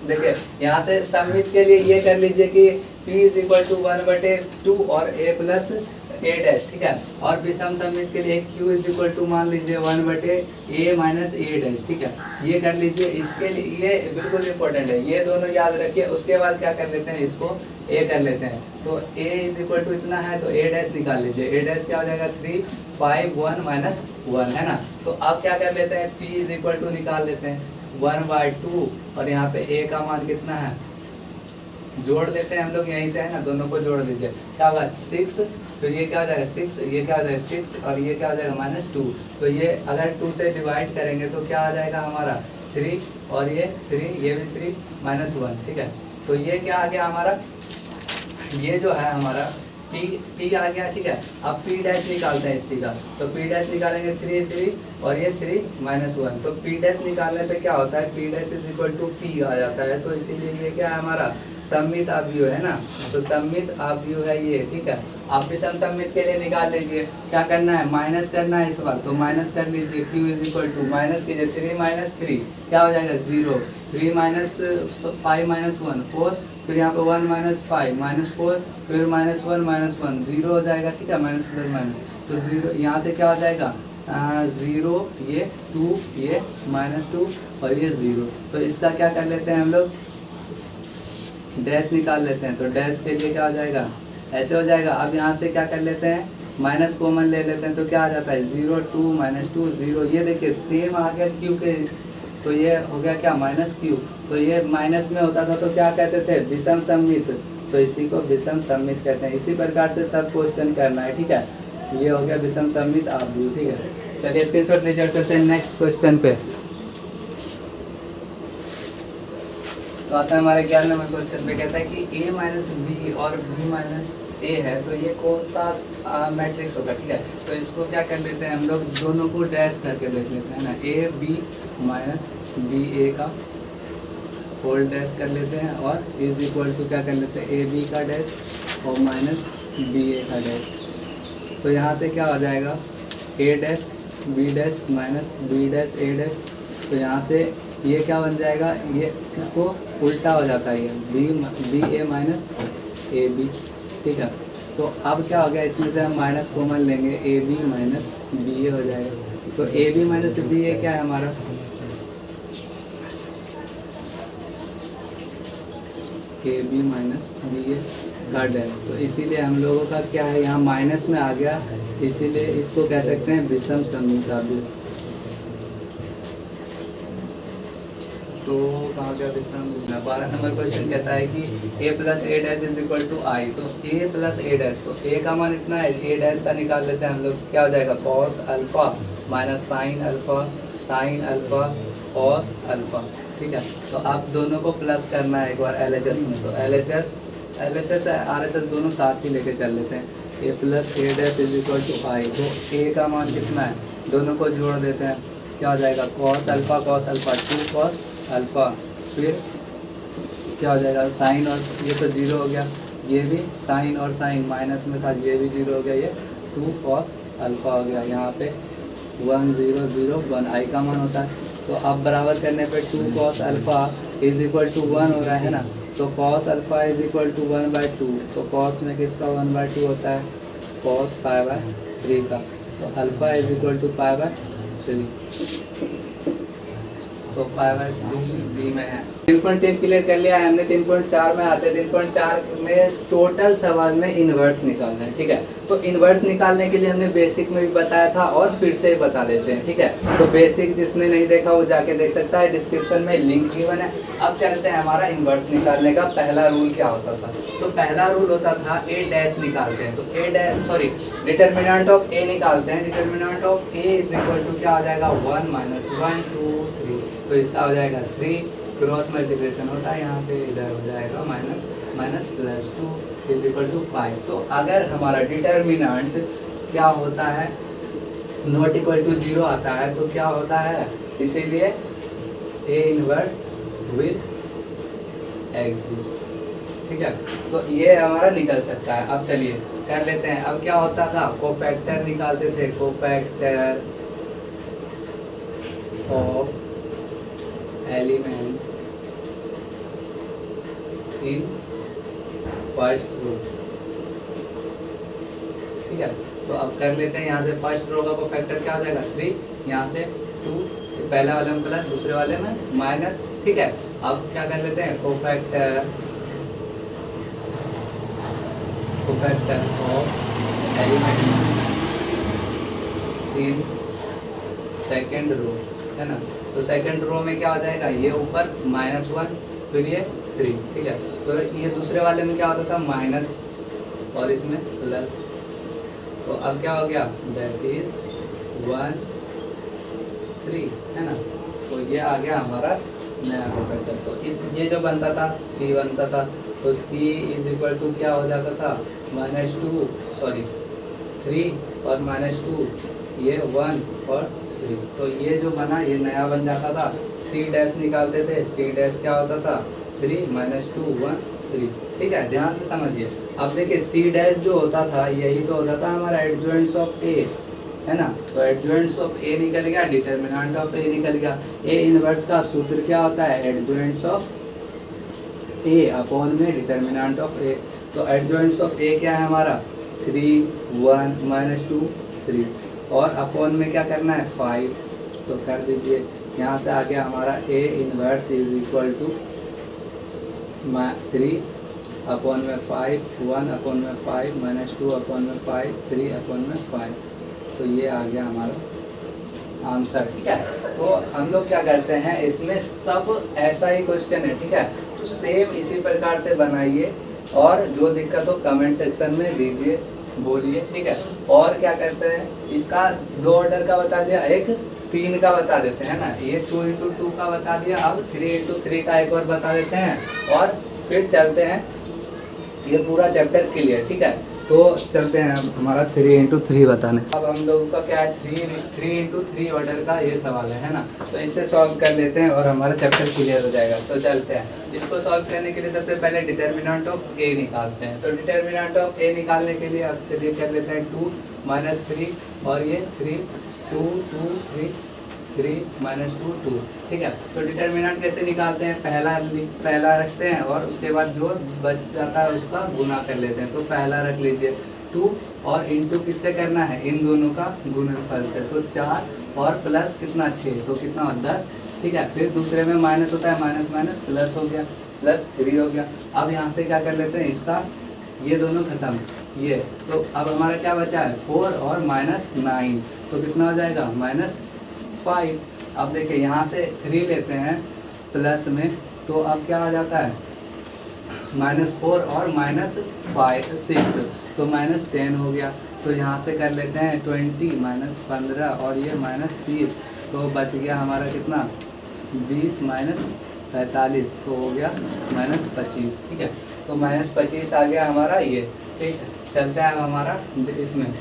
देखिए यहाँ से सममित के लिए ये कर लीजिए कि p इज इक्वल टू 1/2 और a प्लस ए डैश, ठीक है। और विषम सममित के लिए q इज इक्वल टू मान लीजिए 1/a माइनस ए डैश, ठीक है। ये कर लीजिए, इसके लिए ये बिल्कुल इंपॉर्टेंट है, ये दोनों याद रखिए। उसके बाद क्या कर लेते हैं, इसको a कर लेते हैं। तो a इज इक्वल टू इतना है, तो a डैश निकाल लीजिए। a डैश क्या हो जाएगा, 3 5 1 -1, है ना। तो अब क्या कर लेते हैं, p इज इक्वल टू निकाल लेते हैं 1/2, और यहाँ पे a का मान कितना है, जोड़ लेते हैं हम लोग यहीं से, है ना। दोनों को जोड़ दीजिए, क्या होगा 6, फिर ये क्या हो जाएगा 6, ये क्या हो जाएगा 6, और ये क्या हो जाएगा -2। तो ये अगर 2 से डिवाइड करेंगे तो क्या आ जाएगा हमारा 3, और ये 3, ये भी 3 -1, ठीक है। तो ये क्या आ गया हमारा, ये जो है हमारा p आ गया, ठीक है। अब p डैश निकालते हैं इसी का, तो p डैश निकालेंगे 3 3 और ये 3 -1। तो p डैश निकालने पे क्या होता है, p dash is equal to p आ जाता है। तो इसीलिए ये क्या है हमारा सममिताभ्युय है ना। तो सममिताभ्युय है ये, ठीक है। आप विषम सममित के लिए निकाल लीजिए, क्या करना है, माइनस करना है इस बार। तो माइनस कर लीजिए, q is equal to minus कीजिए 3 - 3 क्या हो जाएगा 0, 3 - 5 -1 4, फिर यहाँ पे 1 - 5 -4, फिर -1 -1 0 हो जाएगा, ठीक है। माइनस प्लस माइनस, तो 0 यहाँ से क्या हो जाएगा 0, ये 2, ये -2 और ये 0। तो इसका क्या कर लेते हैं हम लोग, डैश निकाल लेते हैं। तो डैश के लिए क्या हो जाएगा, ऐसे हो जाएगा। अब यहाँ से क्या कर लेते हैं, माइनस कॉमन ले लेते हैं, तो क्या आ जाता है 0 2 -2 0। ये देखिए सेम आ गया q के, तो ये हो गया क्या -q। तो ये माइनस में होता था तो क्या कहते थे, विषम सममित। तो इसी को विषम सममित कहते हैं। इसी प्रकार से सब क्वेश्चन करना है, ठीक है। ये हो गया विषम सममित आव्यूह, ठीक है। चलिए स्क्रीनशॉट ले चलते हैं नेक्स्ट क्वेश्चन पे। तो आता है हमारे 11 नंबर क्वेश्चन पे। कहता है कि a माइनस बी और b माइनस ए है, तो ये कौन सा मैट्रिक्स होगा, ठीक है। तो इसको क्या कर लेते हैं हम लोग, दोनों को डैश करके देख लेते हैं ना, a b minus B A का होल डैश कर लेते हैं, और इज इक्वल टू क्या कर लेते हैं a b का डैश और माइनस बी ए का डैश। तो यहाँ से क्या हो जाएगा A dash B dash minus B dash A dash. तो यहाँ से ये क्या बन जाएगा, ये इसको उल्टा हो जाता है, ये B A minus A B. ठीक है, तो अब क्या हो गया, इसमें से हम माइनस कॉमन लेंगे, ए बी माइनस बी ए हो जाएगा। तो ए बी माइनस बी ए क्या है हमारा, A B minus B A का डैश। तो इसीलिए हम लोगों का क्या है, यहाँ माइनस में आ गया, इसीलिए इसको कह सकते हैं विषम समीकरण। तो कहाँ गया विषम, 12 नंबर क्वेश्चन कहता है कि a plus A dash is equal to I. तो a प्लस ए डैश, तो a का मान इतना है, a डैश का निकाल लेते हैं हम लोग, क्या हो जाएगा cos alpha minus sine alpha cos alpha. ठीक है, तो आप दोनों को प्लस करना है एक बार LHS में। तो LHS RHS दोनों साथ ही लेके चल लेते हैं। a plus A dash is equal to I. तो a का मान कितना है, दोनों को जोड़ देते हैं, क्या हो जाएगा कॉस अल्फा 2 कॉस अल्फा, फिर क्या हो जाएगा साइन, और ये तो जीरो हो गया, ये भी साइन और साइन माइनस में था, ये भी जीरो हो गया, ये 2 कॉस अल्फा हो गया। यहाँ पे 1 0 0 1 आई का मान होता है। तो अब बराबर करने पे 2 cos alpha is equal to 1 हो रहा है ना। तो cos alpha is equal to 1/2। तो कॉस में किसका 1/2 होता है, कॉस π/3 का। तो अल्फा इज इक्वल टू π/3। तो 5/3 में है। 3.3 क्लियर कर लिया है हमने। 3.4 में आते हैं। 3.4 में टोटल सवाल में इन्वर्स निकालना है। ठीक है, तो इन्वर्स निकालने के लिए हमने बेसिक में भी बताया था और फिर से बता देते हैं। ठीक है, तो बेसिक जिसने नहीं देखा वो जाके देख सकता है, डिस्क्रिप्शन में लिंक गिवन है। अब चलते हैं हमारा इन्वर्स निकालने का पहला रूल क्या होता था। तो पहला रूल होता था ए डैश निकालते हैं, तो A dash determinant of A निकालते हैं। Determinant of A is equal to क्या हो जाएगा 1 - 1 2 3। तो इसका हो जाएगा 3, क्रॉस मल्टीप्लिकेशन होता है, यहाँ से इधर हो जाएगा माइनस +2 इज इक्वल टू 5। तो अगर हमारा डिटर्मिनेंट क्या होता है, नॉट इक्वल टू 0 आता है, तो क्या होता है, इसीलिए ए इनवर्स विद एग्जिस्ट। ठीक है, तो ये हमारा निकल सकता है। अब चलिए कर लेते हैं। अब क्या होता था, कोफैक्टर निकालते थे, cofactor of element in first row. ठीक है, तो अब कर लेते हैं। यहाँ से फर्स्ट रो का कोफैक्टर क्या हो जाएगा 3, यहाँ से 2, पहले वाले में प्लस, दूसरे वाले में माइनस। ठीक है, अब क्या कर लेते हैं, cofactor of element in second row, है ना। तो सेकंड रो में क्या हो जाएगा, ये ऊपर -1 फिर ये 3। ठीक है, तो ये दूसरे वाले में क्या होता था माइनस और इसमें प्लस। तो अब क्या हो गया, दैट इज 1 3, है ना। तो ये आ गया हमारा नया कोफैक्टर। तो इस ये जो बनता था C बनता था, तो C इज इक्वल टू क्या हो जाता था -3 और -2, ये 1 और 3। तो ये जो बना ये नया बन जाता था। C डैश निकालते थे, C डैश क्या होता था 3 - 2 1 3। ठीक है, ध्यान से समझिए। अब देखिए C डैश जो होता था यही तो होता था हमारा एडजॉइंट्स ऑफ A, है ना। तो एडजॉइंट्स ऑफ A निकल गया, डिटर्मिनेंट ऑफ A निकल गया। A इनवर्स का सूत्र क्या होता है, एडजॉइंट्स ऑफ A अपॉन में डिटर्मिनेंट ऑफ A। तो एडजॉइंट्स ऑफ A क्या है हमारा 3 1 - 2 3, और अपॉन में क्या करना है 5। तो कर दीजिए, यहाँ से आ गया हमारा A inverse is equal to 3 upon में 5 1 अपॉन में 5 -2 अपॉन में 5 3 अपॉन में 5। तो ये आ गया हमारा आंसर। ठीक है, तो हम लोग क्या करते हैं, इसमें सब ऐसा ही क्वेश्चन है। ठीक है, तो सेम इसी प्रकार से बनाइए, और जो दिक्कत हो कमेंट सेक्शन में दीजिए, बोलिए। ठीक है, और क्या करते हैं, इसका 2 ऑर्डर का बता दिया, एक 3 का बता देते हैं ना। ये 2 × 2 का बता दिया, अब 3 × 3 का एक और बता देते हैं, और फिर चलते हैं ये पूरा चैप्टर क्लियर। ठीक है, तो चलते हैं अब हमारा 3 × 3 बताने। अब हम लोगों का क्या है 3 × 3 ऑर्डर का ये सवाल है ना। तो इससे सॉल्व कर लेते हैं और हमारा चैप्टर क्लियर हो जाएगा। तो चलते हैं, इसको सॉल्व करने के लिए सबसे पहले डिटर्मिनेंट ऑफ A निकालते हैं। तो डिटर्मिनेंट ऑफ A निकालने के लिए अब चलिए कर लेते हैं 2 -3 और ये 3 2 2 3 3 -2 2। ठीक है, तो डिटर्मिनेंट कैसे निकालते हैं, पहला रखते हैं और उसके बाद जो बच जाता है उसका गुना कर लेते हैं। तो पहला रख लीजिए 2 और इनटू किससे करना है, इन दोनों का गुणनफल से। तो 4 और प्लस कितना 6, तो कितना 10। ठीक है, फिर दूसरे में माइनस होता है, माइनस माइनस प्लस हो गया, +3 हो गया। अब यहाँ से क्या कर लेते हैं, इसका ये दोनों खत्म, ये तो अब हमारा क्या बचा है 4 और -9, तो कितना हो जाएगा -5। अब देखिए यहाँ से 3 लेते हैं प्लस में, तो अब क्या आ जाता है -4 और -6, तो -10 हो गया। तो यहाँ से कर लेते हैं 20 -15 और ये -30, तो बच गया हमारा कितना 20 -45, तो हो गया -25। ठीक है, तो -25 आ गया हमारा ये। ठीक है, चलता है हमारा इसमें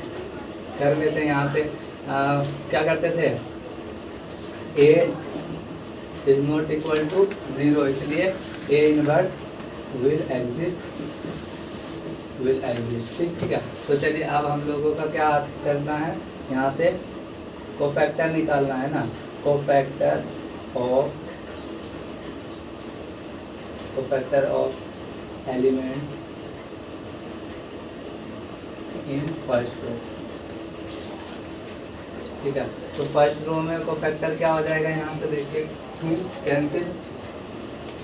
कर लेते हैं। यहाँ से क्या करते थे, A is not equal to 0, इसलिए A इनवर्स विल एग्जिस्ट। ठीक है, तो चलिए अब हम लोगों का क्या करना है, यहाँ से कोफैक्टर निकालना है ना, cofactor of elements in first row. ठीक है, तो फर्स्ट रो में कोफैक्टर क्या हो जाएगा, यहाँ से देखिए 2 कैंसिल,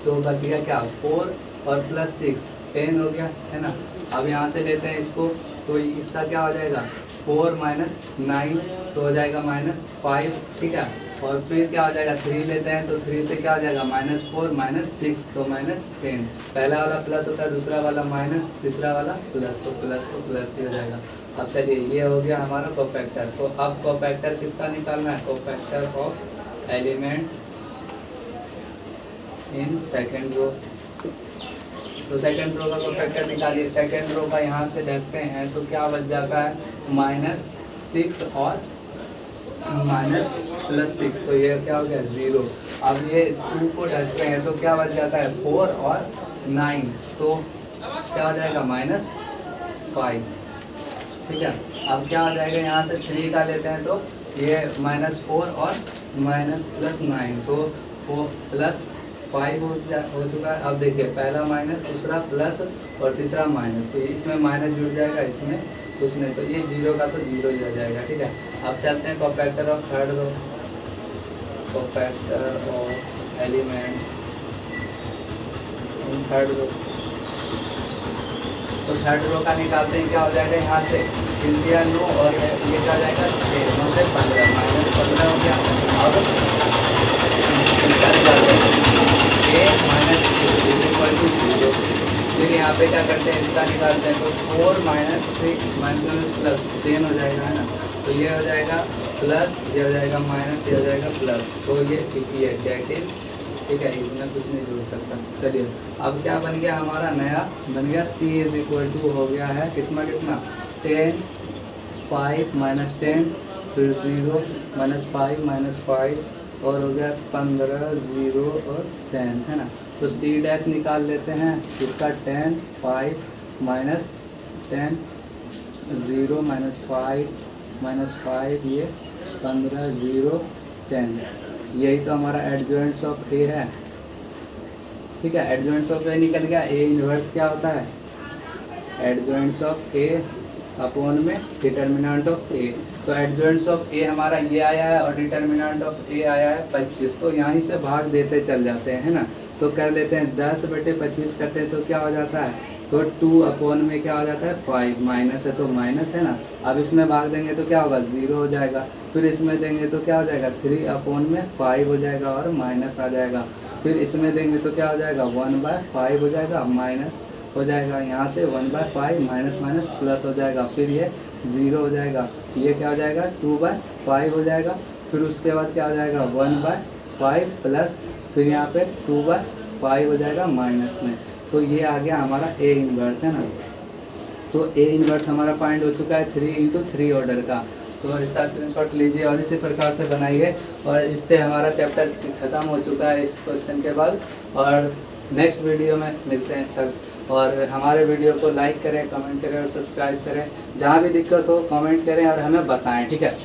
तो बच गया क्या 4 और +6 10 हो गया, है ना। अब यहाँ से लेते हैं इसको, तो इसका क्या हो जाएगा 4 -9, तो हो जाएगा -5। ठीक है, और फिर क्या हो जाएगा 3 लेते हैं, तो 3 से क्या हो जाएगा -4 -6, तो -10। पहला वाला प्लस होता है, दूसरा वाला माइनस, तीसरा वाला प्लस, तो प्लस ही हो जाएगा। अब चलिए ये हो गया हमारा कोफैक्टर। तो अब कोफैक्टर किसका निकालना है, cofactor of elements in second row. तो सेकेंड रो का कोफैक्टर निकालिए। सेकेंड रो का यहाँ से देखते हैं तो क्या बच जाता है -6 और +6, तो ये क्या हो गया 0। अब ये 2 को ढकते हैं तो क्या बच जाता है 4 और 9, तो क्या हो जाएगा -5। ठीक है, अब क्या हो जाएगा, यहाँ से 3 का लेते हैं तो ये -4 और +9, तो 4+5 हो चुका है। अब देखिए पहला माइनस, दूसरा प्लस और तीसरा माइनस, तो इसमें माइनस जुड़ जाएगा, इसमें कुछ नहीं, तो ये 0 का तो 0 ही हो जाएगा। ठीक है, अब चलते हैं cofactor of third row, cofactor of element in third row. तो थर्ड रो का निकालते हैं, क्या हो जाएगा यहाँ से इंडिया 9 और ये क्या हो जाएगा 6, 9 से 15 -15 हो गया। अब इसका निकालते हैं A -6 = 0। फिर यहाँ पे क्या करते हैं, इसका निकालते हैं, तो 4 -6 + 10 हो जाएगा, है ना। तो ये हो जाएगा प्लस, ये हो जाएगा माइनस, ये हो जाएगा प्लस, तो ये डेटिव। ठीक है, इसमें कुछ नहीं जुड़ सकता। चलिए अब क्या बन गया हमारा, नया बन गया C = हो गया है कितना 10 5 -10 फिर 0 -5 -5 और हो गया 15 0 और 10, है ना। तो C' निकाल लेते हैं, इसका 10 5 -10 0 -5 ये 15 0 10, यही तो हमारा एडजॉइंट्स ऑफ A है। ठीक है, एडजॉइंट्स ऑफ A निकल गया। A इनवर्स क्या होता है, एडजॉइंट्स ऑफ A अपॉन में डिटर्मिनेंट ऑफ A। तो एडजॉइंट्स ऑफ A हमारा ये आया है और डिटर्मिनेंट ऑफ A आया है 25, तो यहीं से भाग देते चल जाते हैं, है ना। तो कर लेते हैं 10/25 करते हैं तो क्या हो जाता है, तो 2 अपॉन में क्या हो जाता है 5, माइनस है तो माइनस, है ना। अब इसमें भाग देंगे तो क्या होगा 0 हो जाएगा, फिर इसमें देंगे तो क्या हो जाएगा 3 अपॉन में 5 हो जाएगा और माइनस आ जाएगा, फिर इसमें देंगे तो क्या हो जाएगा 1/5 हो जाएगा, माइनस हो जाएगा, यहाँ से 1/5 माइनस माइनस प्लस हो जाएगा, फिर ये 0 हो जाएगा, ये क्या हो जाएगा 2/5 हो जाएगा, फिर उसके बाद क्या हो जाएगा 1/5 प्लस, फिर यहाँ पे 2/5 हो जाएगा माइनस में। तो ये आ गया हमारा A इनवर्स, है ना। तो A इनवर्स हमारा फाइंड हो चुका है 3 × 3 ऑर्डर का। तो इसका स्क्रीनशॉट लीजिए और इसी प्रकार से बनाइए, और इससे हमारा चैप्टर ख़त्म हो चुका है इस क्वेश्चन के बाद। और नेक्स्ट वीडियो में मिलते हैं सर। और हमारे वीडियो को लाइक करें, कमेंट करें और सब्सक्राइब करें। जहाँ भी दिक्कत हो कमेंट करें और हमें बताएं, ठीक है।